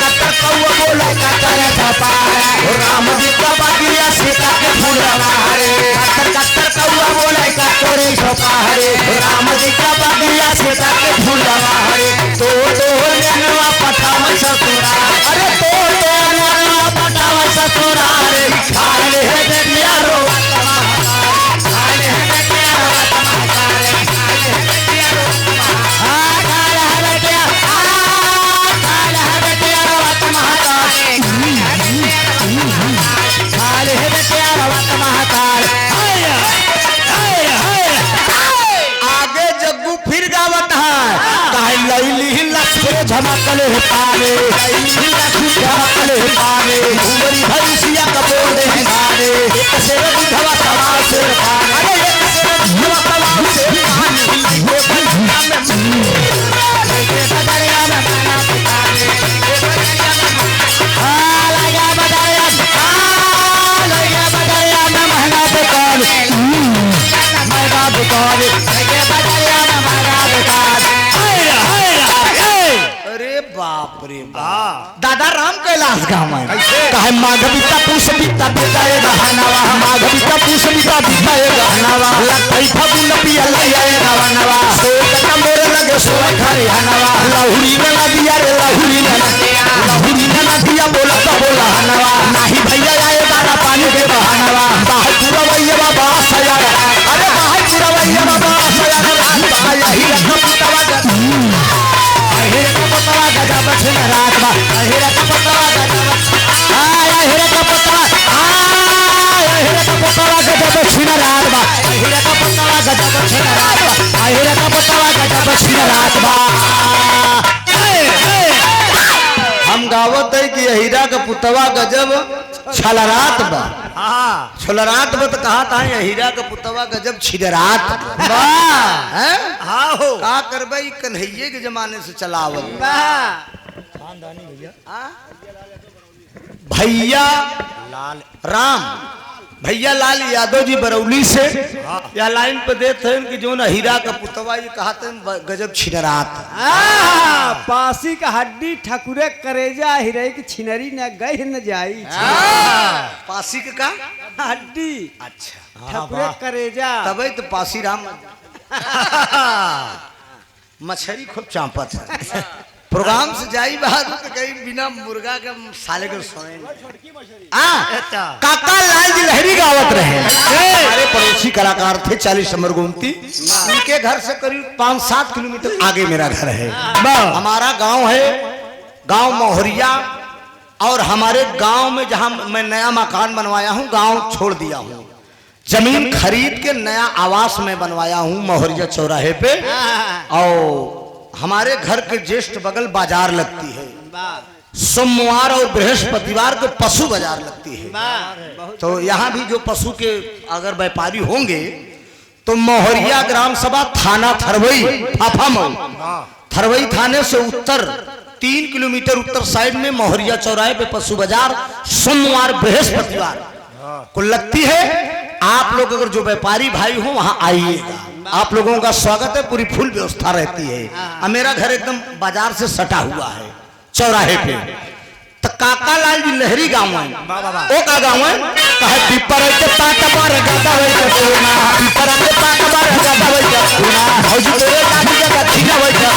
कतर कौआ बोले कतरी छपा है राम जी का बगिया सीता के फूलवा रे कतर कौआ बोले कतरी छपा है राम जी का बगिया सीता के फूलवा रे तो नवा पटावा ससुरा अरे तो नवा पटावा ससुरा रे खाले है बेटिया रो खाले है बेटिया रो आगे जग्गू फिर गावत है झमकले पारे झमकले पारे उमरी भैंसिया कपोर दे मारे एक से बुधवा सवार से पारे एक से बुधवा सवार से पानी ये भैंसिया में बदरिया में माना पिताने लगा बदरिया में महंगा दुकान महंगा दुकान लगे बदरिया में महंगा दुकान अरे बाप रे बाप दादा राम कैलाश गाँव में कहे माघविता पूछ बीता बिताए गहनावा माघविता पूछ बीता बिताए गहनावा लखई फगुन पिया लइए गवनवा सो कटा मोरे लगे सो खरे हनवा लहुरी न नदिया रे लहुरी न नदिया बोला तो बोला हनवा नाही भैया आए दादा पानी के बहानवा बाहर पूरा भैया बाबा सया अरे बाहर पूरा भैया बाबा सया यही रखम तवा अहिर का पतवा गजा बछन रात बा अहिर का पतवा गजा अहिर का पतवा गजा बछन रात बा अहिर का पतवा गजा बछन रात बा अहिर का पतवा गजा बछन रात बा हम गावत है कि अहिरा का पुतवा गजब छलरात बा। हाँ छलरात बा तो कहा था हीरा का पुतवा गजब छिदरात बा। हैं? हाँ हो का करबे ई कन्हैये के जमाने से चलावत खानदानी भैया भैया लाल राम भैया लाल यादव जी बरौली से या लाइन पे देते हैं कि जो ना हीरा का पुतवा ये कहते हैं गजब छिदरात। पासी का हड्डी ठकुरे करेजा हिरे की छिनरी न गई न जाई पासी के का हड्डी अच्छा ठकुरे करेजा तभी तो पासी राम मछली खूब चांपत है। प्रोग्राम से जाई बाहर तो कहीं बिना मुर्गा के साले के सोए अच्छा काका लाल जी लहरी गावत रहे। हमारे पड़ोसी कलाकार थे 40 नंबर गोमती। उनके घर से करीब 5-7 किलोमीटर आगे मेरा घर है। हमारा गांव है गांव मोहरिया। और हमारे गांव में जहां मैं नया मकान बनवाया हूं गांव छोड़ दिया हूं जमीन खरीद के नया आवास में बनवाया हूं मोहरिया चौराहे पे। और हमारे घर के ज्येष्ठ बगल बाजार लगती है। सोमवार और बृहस्पतिवार को पशु बाजार लगती है। तो यहाँ भी जो पशु के अगर व्यापारी होंगे तो मोहरिया ग्राम सभा थाना थरवई फाफामऊ थरवई थाने से उत्तर 3 किलोमीटर उत्तर साइड में मोहरिया चौराहे पे पशु बाजार सोमवार बृहस्पतिवार को लगती है। आप लोग अगर जो व्यापारी भाई हो वहां आइएगा। आप लोगों का स्वागत है। पूरी फुल व्यवस्था रहती है। और मेरा घर एकदम बाजार से सटा हुआ है चौराहे पे। तो काका लाल जी लहरी गाँव है वो का गाँव है कहे पीपर के पाट पर गाता होई के सोना पीपर के पाट पर गाता होई के सोना भौजी तोरे लागी के दक्षिणा होई के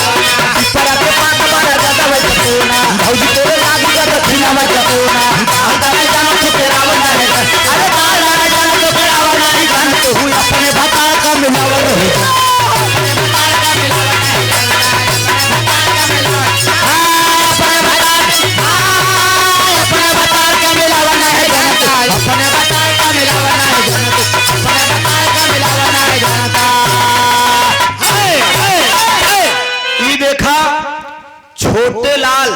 पीपर के पाट पर गाता होई के सोना भौजी तोरे लागी के दक्षिणा होई के सोना अंदर जानो तो तेरावन है अरे काल जानो तो तेरावन नहीं जान तो हुई अपने भता का मिलावन है अपने भता का मिलावन है अपने बताए का मिलावना है जनता अपने बताए का मिलावना है जनता। ये देखा छोटे लाल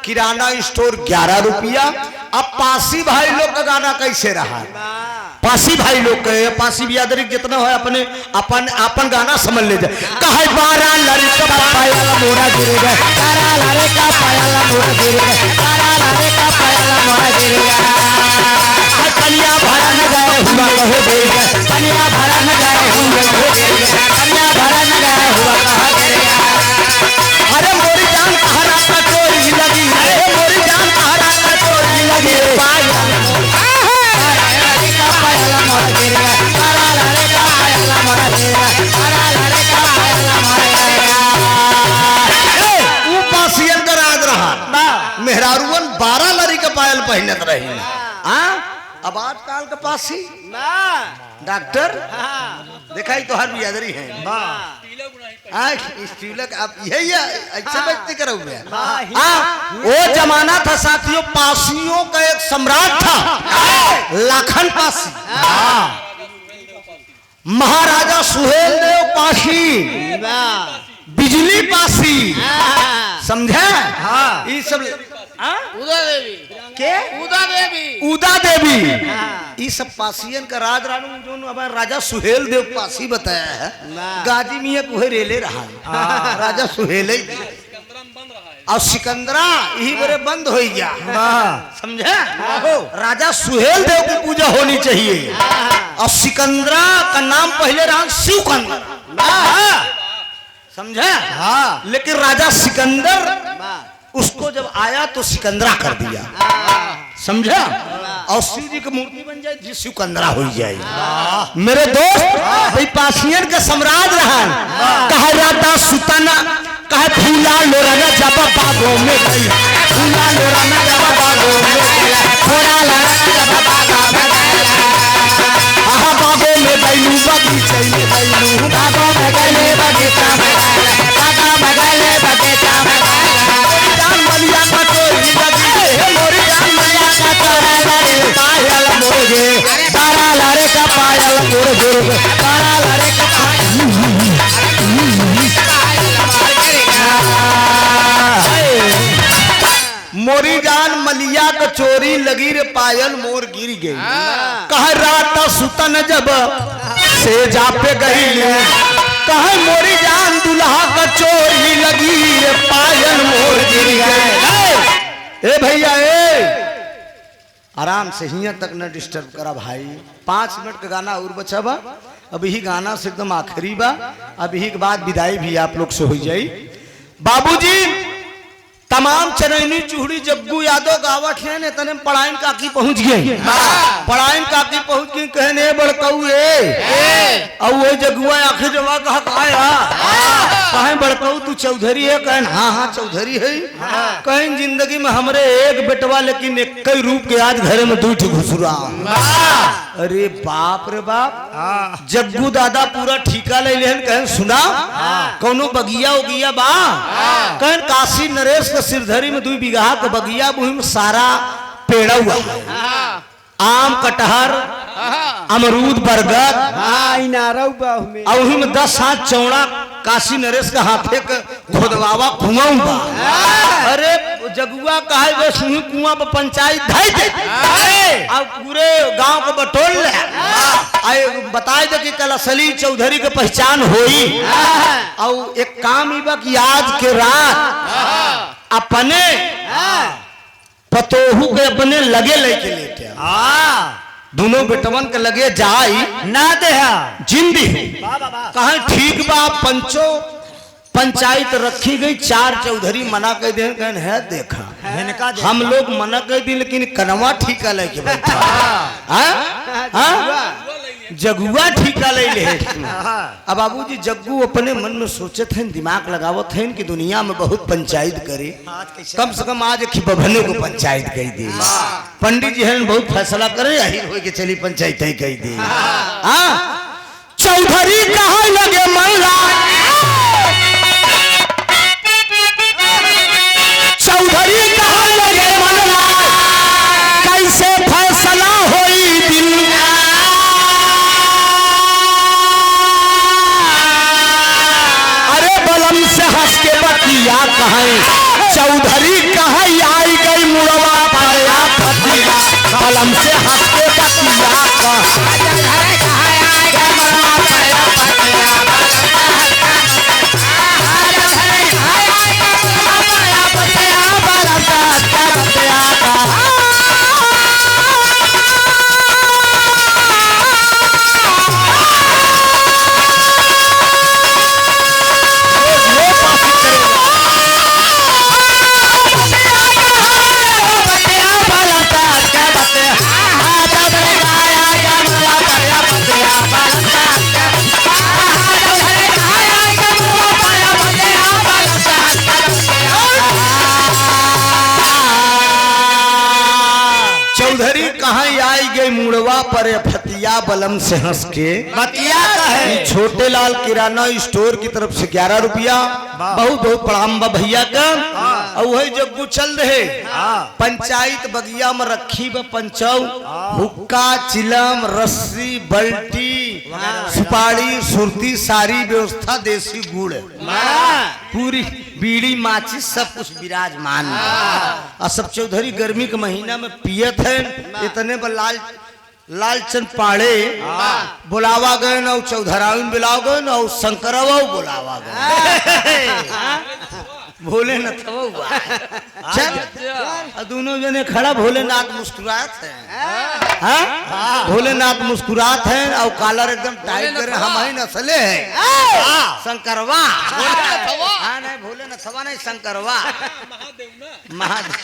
किराना स्टोर 11 रुपया। अब पासी भाई लोग का गाना कैसे रहा पासी भाई लोग के पासी बियादरी जितना है अपने अपन गाना समझ ले जाए कहे 12 लड़का पायल मोरा गिरेगा 12 लड़का पायल मोरा गिरेगा 12 लड़का पायल मोरा गिरेगा कन्या भरा न जाए हुआ कहे देगा कन्या भरा न जाए हुआ कहे देगा कन्या भरा न जाए हुआ कहे देगा। अरे मोरी जान हरा का चोरी लगी अरे मोरी जान हरा का चोरी लगी पायल लड़का पायल मोरा गिरेगा 12 लड़का पायल मोरा गिरेगा 12 लड़का पायल मोरा गिरेगा। वो पासियन का राज रहा मेहरारुवन 12 लड़का पायल पहनत रही। अब आजकल के पासी डॉक्टर देखा ही तो हर बियादरी है अब यही ऐसे बचते करो वो जमाना था साथियों पासियों का एक सम्राट था लाखन पासी महाराजा सुहेल देव पासी बिजली पासी समझे ये सब उदा देवी के उदा देवी ये सब पासियन का राज रानू जो हमारे राजा सुहेल देव पासी बताया है गाजी मियाँ कुहे रेले रहा राजा सुहेल ही और सिकंदरा यही बड़े बंद हो गया समझे राजा सुहेल देव की पूजा होनी चाहिए और सिकंदरा का नाम पहले रहा शिवकंदर समझे लेकिन राजा सिकंदर उसको जब आया तो सिकंदरा कर दिया समझा और शिव जी की मूर्ति बन जाए जी सिकंदरा हो जाए। मेरे दोस्त पासियन के सम्राट रहा कहा राधा सुताना कहा फूला लोराना जब बागों में गई फूला लोराना जब बागों में गई थोड़ा लोराना जब बागों में गई आहा बागों में गईलू बगीचे में गईलू बागों में गईले बगीचा में बागों में गईले बगीचा में जान मलिया का चोरी लगी मोरी जान मलिया का चोरी लगी पायल मोरे 12 लारे का पायल मोरे 12 लारे का मोरी जान मलिया का चोरी लगी रे पायल मोर गिर गई। कह रात सुतन जब से जा पे गई, कह मोरी जान दुल्हा का चोरी लगी रे पायल मोर गिर गई। ए भैया ए आराम से हिया तक न डिस्टर्ब करा भाई। 5 मिनट का गाना और बचा बा, अब यही गाना से एकदम आखिरी बा। अब यही के बाद विदाई भी आप लोग से हो जाई। बाबूजी तमाम चनैनी चूड़ी जग्गू यादव गावत है ने तने पढ़ाइन काकी पहुंच गई। पढ़ाइन काकी पहुंच गई कहने बड़कऊ ए और वो जग्गुआ आखिर जवा कहा कहे बड़कऊ तू चौधरी है? कहन हाँ हाँ चौधरी है। कहीं जिंदगी में हमरे एक बेटवा लेकिन एक कई रूप के आज घरे में 2 घुसुरा। अरे बाप रे बाप, जग्गू दादा पूरा ठीका ले लेन। कहन सुना कौनो बगिया उगिया बा? कहन काशी नरेश का सिरधरी में 2 बीघा का बगिया, वही में सारा पेड़ा हुआ, आम कटहर अमरूद बरगद और वही में 10 हाथ चौड़ा काशी नरेश का हाथे का खोदवावा कुआं बा। अरे जगुआ कहे वे सुही कुआं पर पंचायत धाई दे और पूरे गांव को बटोल ले आए बताए दे कि कल असली चौधरी के पहचान होई। और एक काम ही बा कि आज के रात अपने पतोहू के अपने लगे लेके लेके दोनों बेटवन के लगे जाई ना दे जिंदी कहे ठीक बा। पंचो पंचायत रखी गई, 4 चौधरी मना कर दे। कहन है देखा हम लोग मना कर दी लेकिन कनवा ठीका लेके बैठा। जगुआ ठीका ले ले। अब बाबूजी जग्गू अपने मन में सोचत हैं, दिमाग लगावत हैं कि दुनिया में बहुत पंचायत करे, कम से कम आज खिबभने को पंचायत कही दी। पंडित जी हैं बहुत फैसला करे अहिर हो के चली पंचायत ही कही दी। चौधरी कहाँ लगे महिला, चौधरी कहाँ लगे महिला, कैसे फैसला होई दिल। से हंस के बतिया कहें चौधरी कहाँ आई गई मुड़वा पाया फतिया, कलम से हंस के बतिया चौधरी कहाँ आई गई मुड़वा पर फतिया बलम से हंस के बतिया है। छोटे लाल किराना स्टोर की तरफ से 11 रुपया बहुत बहुत प्रणाम बा भैया का। और वही जग्गू चल रहे पंचायत बगिया में रखी व पंचौ हुक्का चिलम रस्सी बल्टी सुपारी सुरती सारी व्यवस्था देसी गुड़ पूरी बीड़ी माचिस सब कुछ विराजमान। और सब चौधरी गर्मी के महीना में पियत है। इतने पर लालचंद पाड़े बुलावा गए ना, चौधराविन बुलावा गए ना, शंकरवा बुलावा गए। भोले न दोनों जने खड़ा, भोलेनाथ मुस्कुरात है। भोलेनाथ मुस्कुरात है और कॉलर एकदम टाइट करे। हम ही नसले है शंकरवा। नहीं भोले न थवा नहीं शंकरवा महादेव।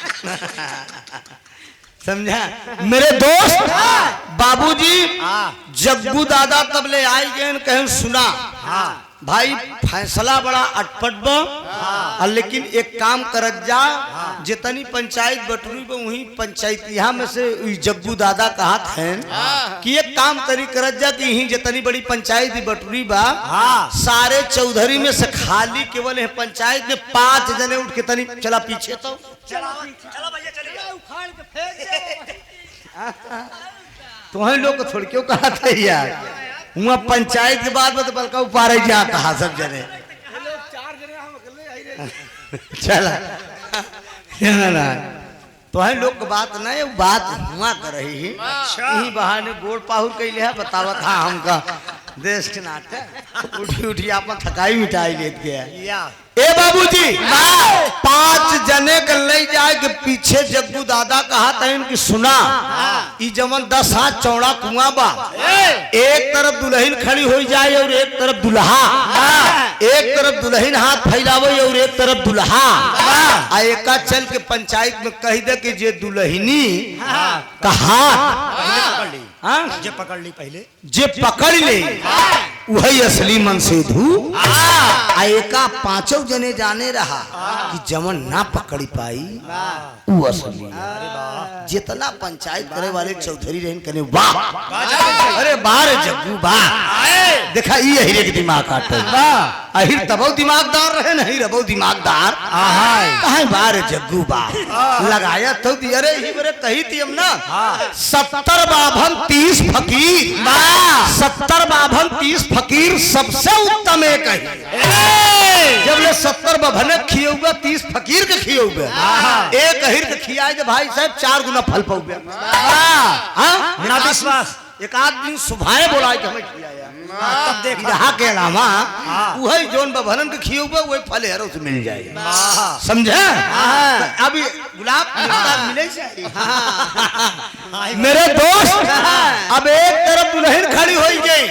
समझा मेरे दोस्त बाबूजी जग्गू दादा तब ले आई गए कहें सुना भाई फैसला बड़ा अटपट बा, लेकिन एक काम करत जा जितनी पंचायत बटुरी बा वही पंचायत यहाँ में से जग्गू दादा कहत हैं कि एक काम तरी करत जा कि यही जितनी बड़ी पंचायत बटुरी बा सारे चौधरी में से खाली केवल है पंचायत में 5 जने उठ के तनी चला पीछे तो तुम्हारे लोग को छोड़ क्यों कहा था यार। वहाँ पंचायत के बाद में तो बल्कि ऊपर ही जा कहा सब जने चला ना तो है लोग के बात नहीं वो बात हुआ कर रही है। यही बहाने गोड़ पाहुर कैले है बतावत हाँ हमका देश के नाटक उठी उठी अपन थकाई मिटाई लेत गया। या ए बाबूजी 5 जने के ले जाए के पीछे जग्गू दादा कहा था इनकी सुना ई जमन 10 हाथ चौड़ा कुआं बा एक तरफ दुल्हन खड़ी हो जाए और एक तरफ दुल्हा एक तरफ दुल्हन हाथ फैलावे और एक तरफ दुल्हा आ एका चल के पंचायत में कह दे कि जे दुल्हनी का हाथ पकड़ ली हाँ? जे पकड़ ली पहले जे पकड़ ले वही असली मन से धू आ एका 5 जने जाने रहा कि जमन ना पकड़ी पाई वो असली जितना पंचायत करे वाले चौधरी रहन करे वाह अरे बार जग्गू वाह देखा ये हीरे के दिमाग काटे वाह अहिर तबो दिमागदार रहे नहीं रबो दिमागदार कहे बार जग्गू वाह लगाया तो अरे ही बरे कही थी हम ना 70 बाभन 30 फकीर 70 बाभन 30 फकीर सबसे उत्तम एक है। जब ले 70 बाभन खियोगा 30 फकीर के खियोगा एक अहिर के खियाए तो भाई साहब 4 गुना फल पाओगे। ना विश्वास एक आदमी सुभाए बोला कि हमें खिलाया तब देख यहाँ के अलावा वही जोन बभनन के खियोगा वही फल हरो से मिल जाएगा समझे। अभी गुलाब मिले मेरे दोस्त अब एक तरफ दुल्हन खड़ी हो गई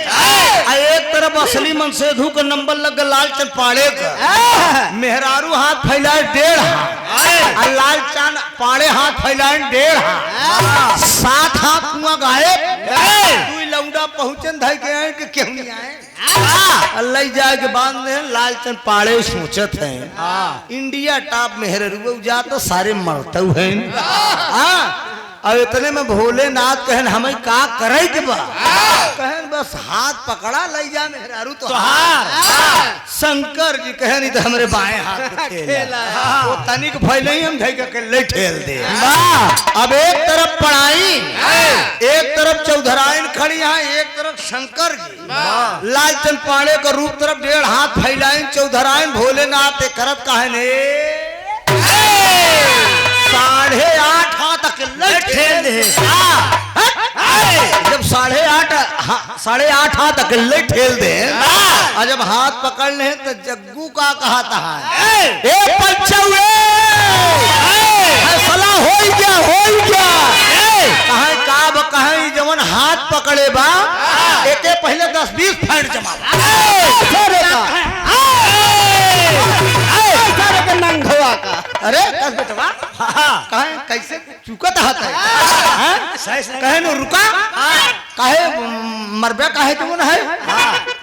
एक तरफ असली मन से धू का नंबर लग गया लाल चंद पाड़े का मेहरारू हाथ फैलाए 1.5 हाथ लाल चंद पाड़े हाथ फैलाए 1.5 हाथ 7 हाथ कुआं गायब तू लौंडा पहुंचन धाई के क्यों नहीं आए अल्लाह जाए के बाद में लालचंद पाड़े सोचत हैं इंडिया टॉप मेहर जा तो सारे मरते हैं अब इतने में भोलेनाथ कहन हमें का करे के बा कहन बस हाथ पकड़ा ले जा मेहरारू तो शंकर जी कहन इधर हमारे बाएं हाथ पे ठेला वो तनिक फैले हम धई के ले ठेल दे। अब एक तरफ पढ़ाई एक तरफ चौधरायन खड़ी है एक तरफ शंकर जी लालचंद पाड़े का रूप तरफ 1.5 हाथ फैलाइन चौधरायन भोलेनाथ करत कहने 8.5 हाथ तक ठेल दे। जब 8.5 हाथ अकेले ठेल दे और जब हाथ पकड़ ले तो जग्गू का कहा था फैसला हो गया कहे जवन हाथ पकड़े बा एक पहले 10-20 फैंट जमा अरे बेटवा कहे कैसे चुकत हाथ है कहे नो रुका कहे मरबे कहे तुम है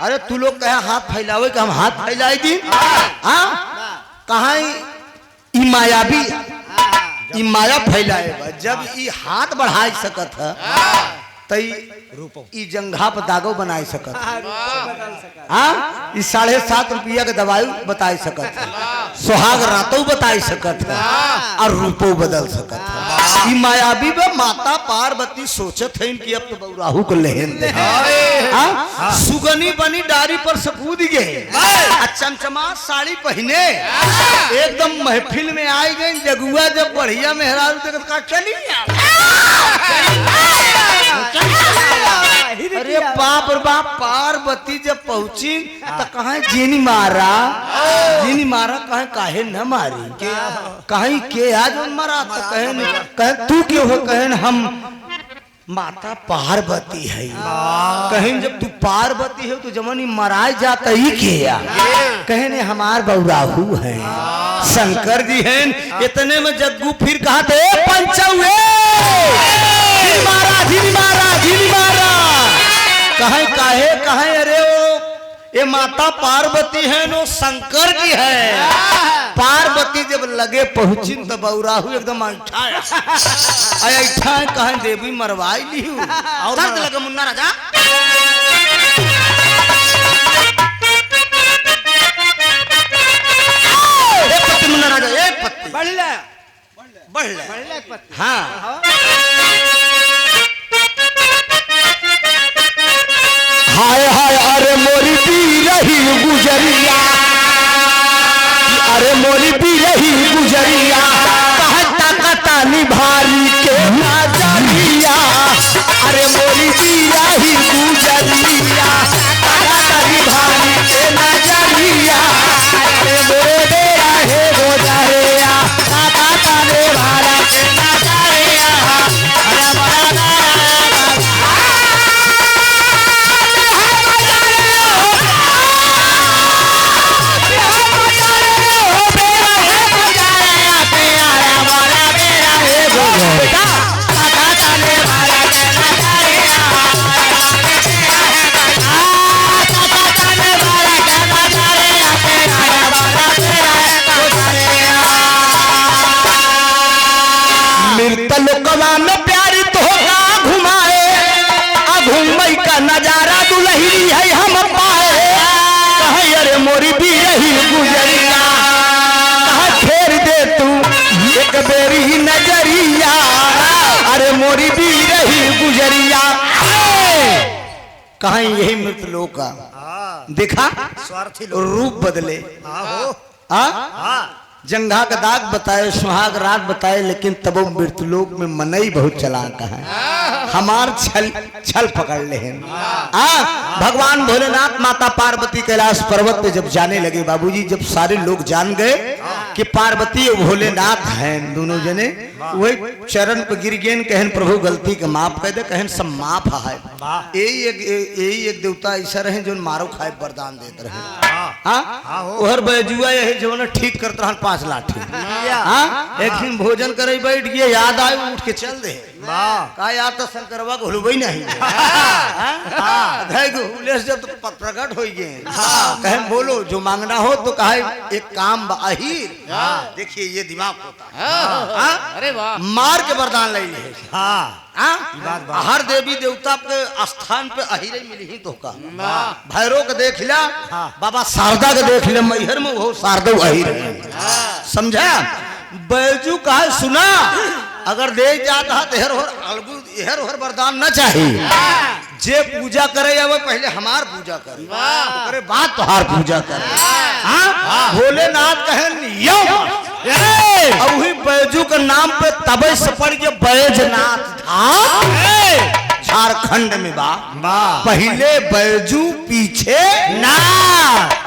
अरे तू लोग कहे हाथ फैलावे कि हम हाथ फैलाई दी कहा ई मायावी ई माया फैलाए जब ई हाथ बढ़ा सकत है तई ई जंघा पर दागो बनाए सकत हाँ इस 7.5 रुपया के दवाई बताई सकत है सुहाग रातों बताई सकत है और रूपो बदल सकत है। ई मायावी में माता पार्वती सोचत है इनकी अब तो बौराहू को लेहन दे सुगनी बनी डारी पर से कूद गए चमचमा साड़ी पहने एकदम महफिल में आई गई जगुआ जब बढ़िया मेहरारू देखत का चली अरे बाप रे बाप पार्वती जब पहुंची तो कहा जीनी मारा कहे काहे न मारी कहीं के आज मारा तो कहे तू क्यों हो कहे हम माता पार्वती है कहीं जब तू पार्वती है तो जमनी मराए जाता ही किया कहने हमार बौराहू है शंकर जी हैं इतने में जग्गू फिर कहा थे पंचवे मारा कहे अरे वो ये माता पार्वती है नो शंकर जी है पार्वती जब लगे पहुंची तो बौराहू एकदम ऐठा कहे देवी मरवाई ली और लगे मुन्ना राजा एक पत्ती मुन्ना राजा एक पत्ती बढ़ ले हाँ हाय हाय अरे मोरी पी रही गुजरिया अरे मोरी पी रही गुजरिया कहता निभा मृतलोकवा में प्यारी तोहरा घुमाए आ घूमई का नजारा दुलही है हम पाए कहे अरे मोरी भी रही गुजरिया कहा फेर दे तू एक बेरी नजरिया अरे मोरी भी रही गुजरिया कहा यही मृतलोक का देखा स्वार्थी लोग रूप बदले हाँ जंघा का दाग बताए सुहाग रात बताए लेकिन तब वो मृतलोक में मनई बहुत चलाता है हमार छल पकड़ ले हैं भगवान भोलेनाथ माता पार्वती कैलाश पर्वत पे जब जाने लगे बाबूजी जब सारे लोग जान गए कि पार्वती और भोलेनाथ हैं दोनों जने वही चरण पे गिर गए कहन प्रभु गलती का माफ कर दे कहन सब माफ है यही एक देवता ऐसा रहे जो मारो खाए वरदान देते रहे ओहर बैजुआ यही जो ना ठीक करते रहन 5 लाठी एक दिन भोजन करे बैठ गए याद आए उठ के चल दे का याद तो शंकरवा को हुलबई नहीं जब तो प्रकट हो गए कहे बोलो जो मांगना हो तो कहे एक काम अहीर देखिए ये दिमाग होता है अरे वाह मार के वरदान ले ले बात। हर देवी देवता के स्थान पे अहिरे मिली ही तो का भैरव के देख लिया बाबा शारदा के देख लिया मैहर में वो शारदा अहिर समझा बैजू का सुना अगर दे जाता है तो हर वरदान न चाहिए जे पूजा करे या वो पहले हमार पूजा करे करे बात तो हार पूजा करे भोलेनाथ कहे वही बैजू के नाम पे तबे से पड़ गया बैजनाथ धाम झारखंड में बा पहले बैजू पीछे ना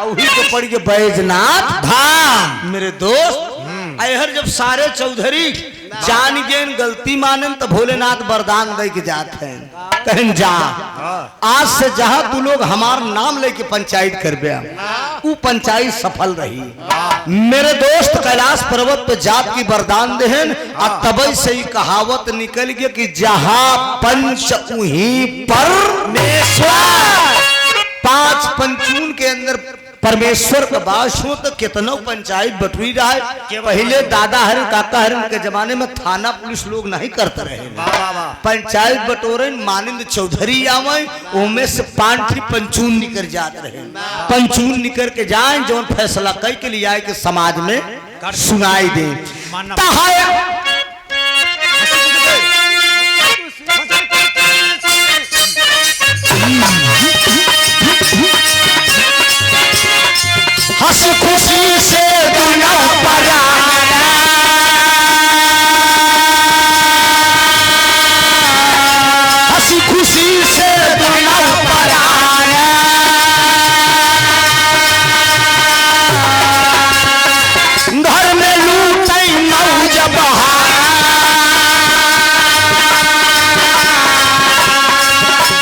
वही तो पड़ गया बैजनाथ धाम मेरे दोस्त अहर जब सारे चौधरी जान गेन गलती मानन तो भोलेनाथ वरदान दे के जाते हैं कहन जा आज से जहां तू लोग हमार नाम लेके पंचायत करबे वो पंचायत सफल रही मेरे दोस्त कैलाश पर्वत पे जात की वरदान देहन और तबई से ही कहावत निकल गया कि जहां पंच उहीं परमेश्वर 5 पंचून के अंदर परमेश्वर का वास हो तो कितनो पंचायत बटुरी रहा है पहले दादा हरिन काका हरिन के जमाने में थाना पुलिस लोग नहीं करते रहे पंचायत बटोरे मानिंद चौधरी आवे उनमें से 5 पंचून निकल जाते रहे पंचून निकल के जाए जो फैसला कई के लिए आए कि समाज में सुनाई दे हंस खुशी से दुनिया पर हंसी खुशी से दुनिया पर घर में लूटे मौज बहार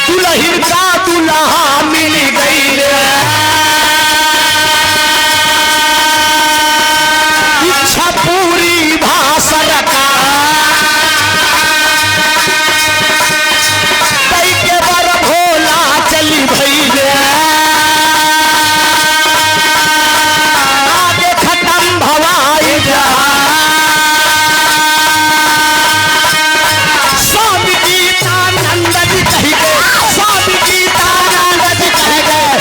दुल्हन का दुल्हा मिल गई पूरी भाषण का कई के बर भोला चली भैले आगे खत्म भवाई स्वामी गीतानंद जी कह गए स्वामी गीतानंद जी कह गए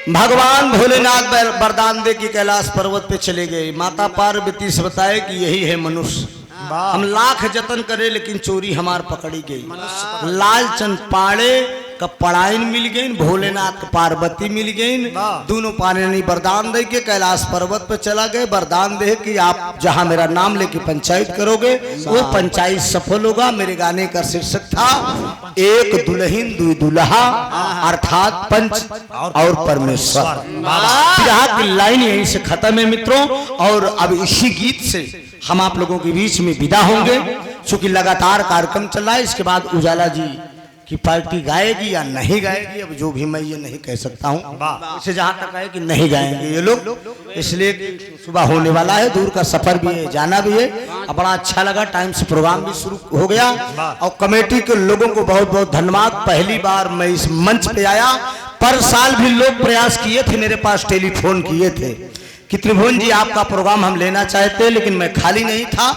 भगवान भोलेनाथ वरदान दे की कैलाश पर्वत पे चले गए माता पार्वती से बताए कि यही है मनुष्य हम लाख जतन करे लेकिन चोरी हमार पकड़ी गई लालचंद पाड़े का पड़ाइन मिल गई भोलेनाथ का पार्वती मिल गई दोनों पानी वरदान दे के कैलाश पर्वत पे चला गए वरदान दे कि आप जहां मेरा नाम लेके पंचायत करोगे वो पंचायत सफल होगा मेरे गाने का शीर्षक था एक दुल्हन दुई दुल्हा अर्थात पंच और परमेश्वर की लाइन यहीं से खत्म है मित्रों और अब इसी गीत से हम आप लोगों के बीच में विदा होंगे। चूंकि लगातार कार्यक्रम चल रहा है, इसके बाद उजाला जी की पार्टी गाएगी या नहीं गाएगी, अब जो भी मैं ये नहीं कह सकता हूँ। इसे जहाँ तक है कि नहीं गाएंगे ये लोग, इसलिए सुबह होने वाला है, दूर का सफर भी है, जाना भी है। अब बड़ा अच्छा लगा, टाइम से प्रोग्राम भी शुरू हो गया और कमेटी के लोगों को बहुत बहुत धन्यवाद। पहली बार मैं इस मंच पे आया, पर साल भी लोग प्रयास किए थे, मेरे पास टेलीफोन किए थे कि त्रिभुवन जी आपका प्रोग्राम हम लेना चाहते, लेकिन मैं खाली नहीं था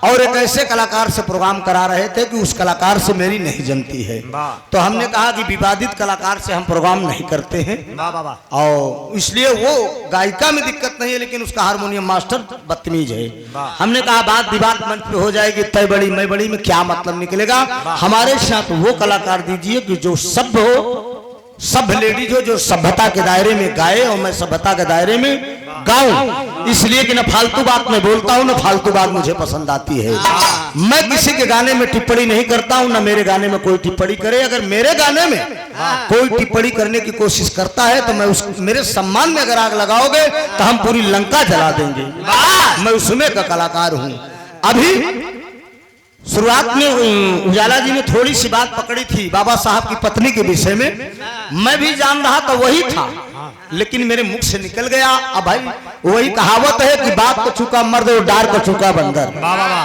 और एक ऐसे कलाकार से प्रोग्राम करा रहे थे कि उस कलाकार से मेरी नहीं जमती है। तो हमने कहा कि विवादित कलाकार से हम प्रोग्राम नहीं करते हैं, और इसलिए वो गायिका में दिक्कत नहीं है, लेकिन उसका हारमोनियम मास्टर बदतमीज है। हमने कहा बात विवाद मंच पे हो जाएगी, तय बड़ी मैं बड़ी में क्या मतलब निकलेगा। हमारे साथ वो कलाकार दीजिए कि जो सभ्य हो, सब लेडीज हो, जो सभ्यता के दायरे में गाए और मैं सभ्यता के दायरे में गाऊं। इसलिए कि न फालतू बात मैं बोलता हूं, न फालतू बात मुझे पसंद आती है। मैं किसी के गाने में टिप्पणी नहीं करता हूं, न मेरे गाने में कोई टिप्पणी करे। अगर मेरे गाने में कोई टिप्पणी करने की कोशिश करता है तो मैं उस मेरे सम्मान में अगर आग लगाओगे तो हम पूरी लंका जला देंगे। मैं उसमें का कलाकार हूं। अभी शुरुआत में उजाला जी ने थोड़ी सी बात पकड़ी थी बाबा साहब की पत्नी के विषय में, मैं भी जान रहा था वही था, लेकिन मेरे मुख से निकल गया। अब भाई वही कहावत है कि बाप को चुका मर्द और डार को चुका बंदर।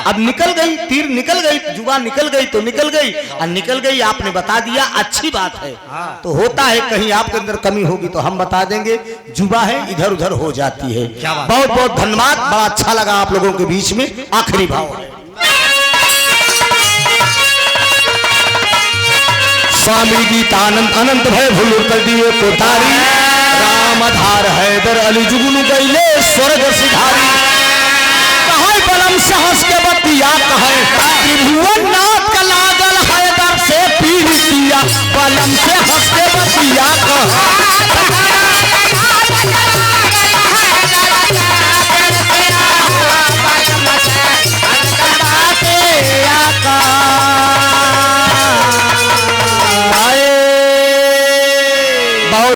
अब निकल गई, तीर निकल गई, जुबा निकल गई तो निकल गई, और निकल गई आपने बता दिया, अच्छी बात है। तो होता है कहीं आपके अंदर कमी होगी तो हम बता देंगे, जुबा है इधर उधर हो जाती है। बहुत बहुत धन्यवाद, बड़ा अच्छा लगा आप लोगों के बीच में। आखिरी भाव है स्वामी गीतानंद अनंत भय भूल कर दिए कोतारी, राम आधार हैदर अली जुगनू गईले स्वर्ग सिधारी।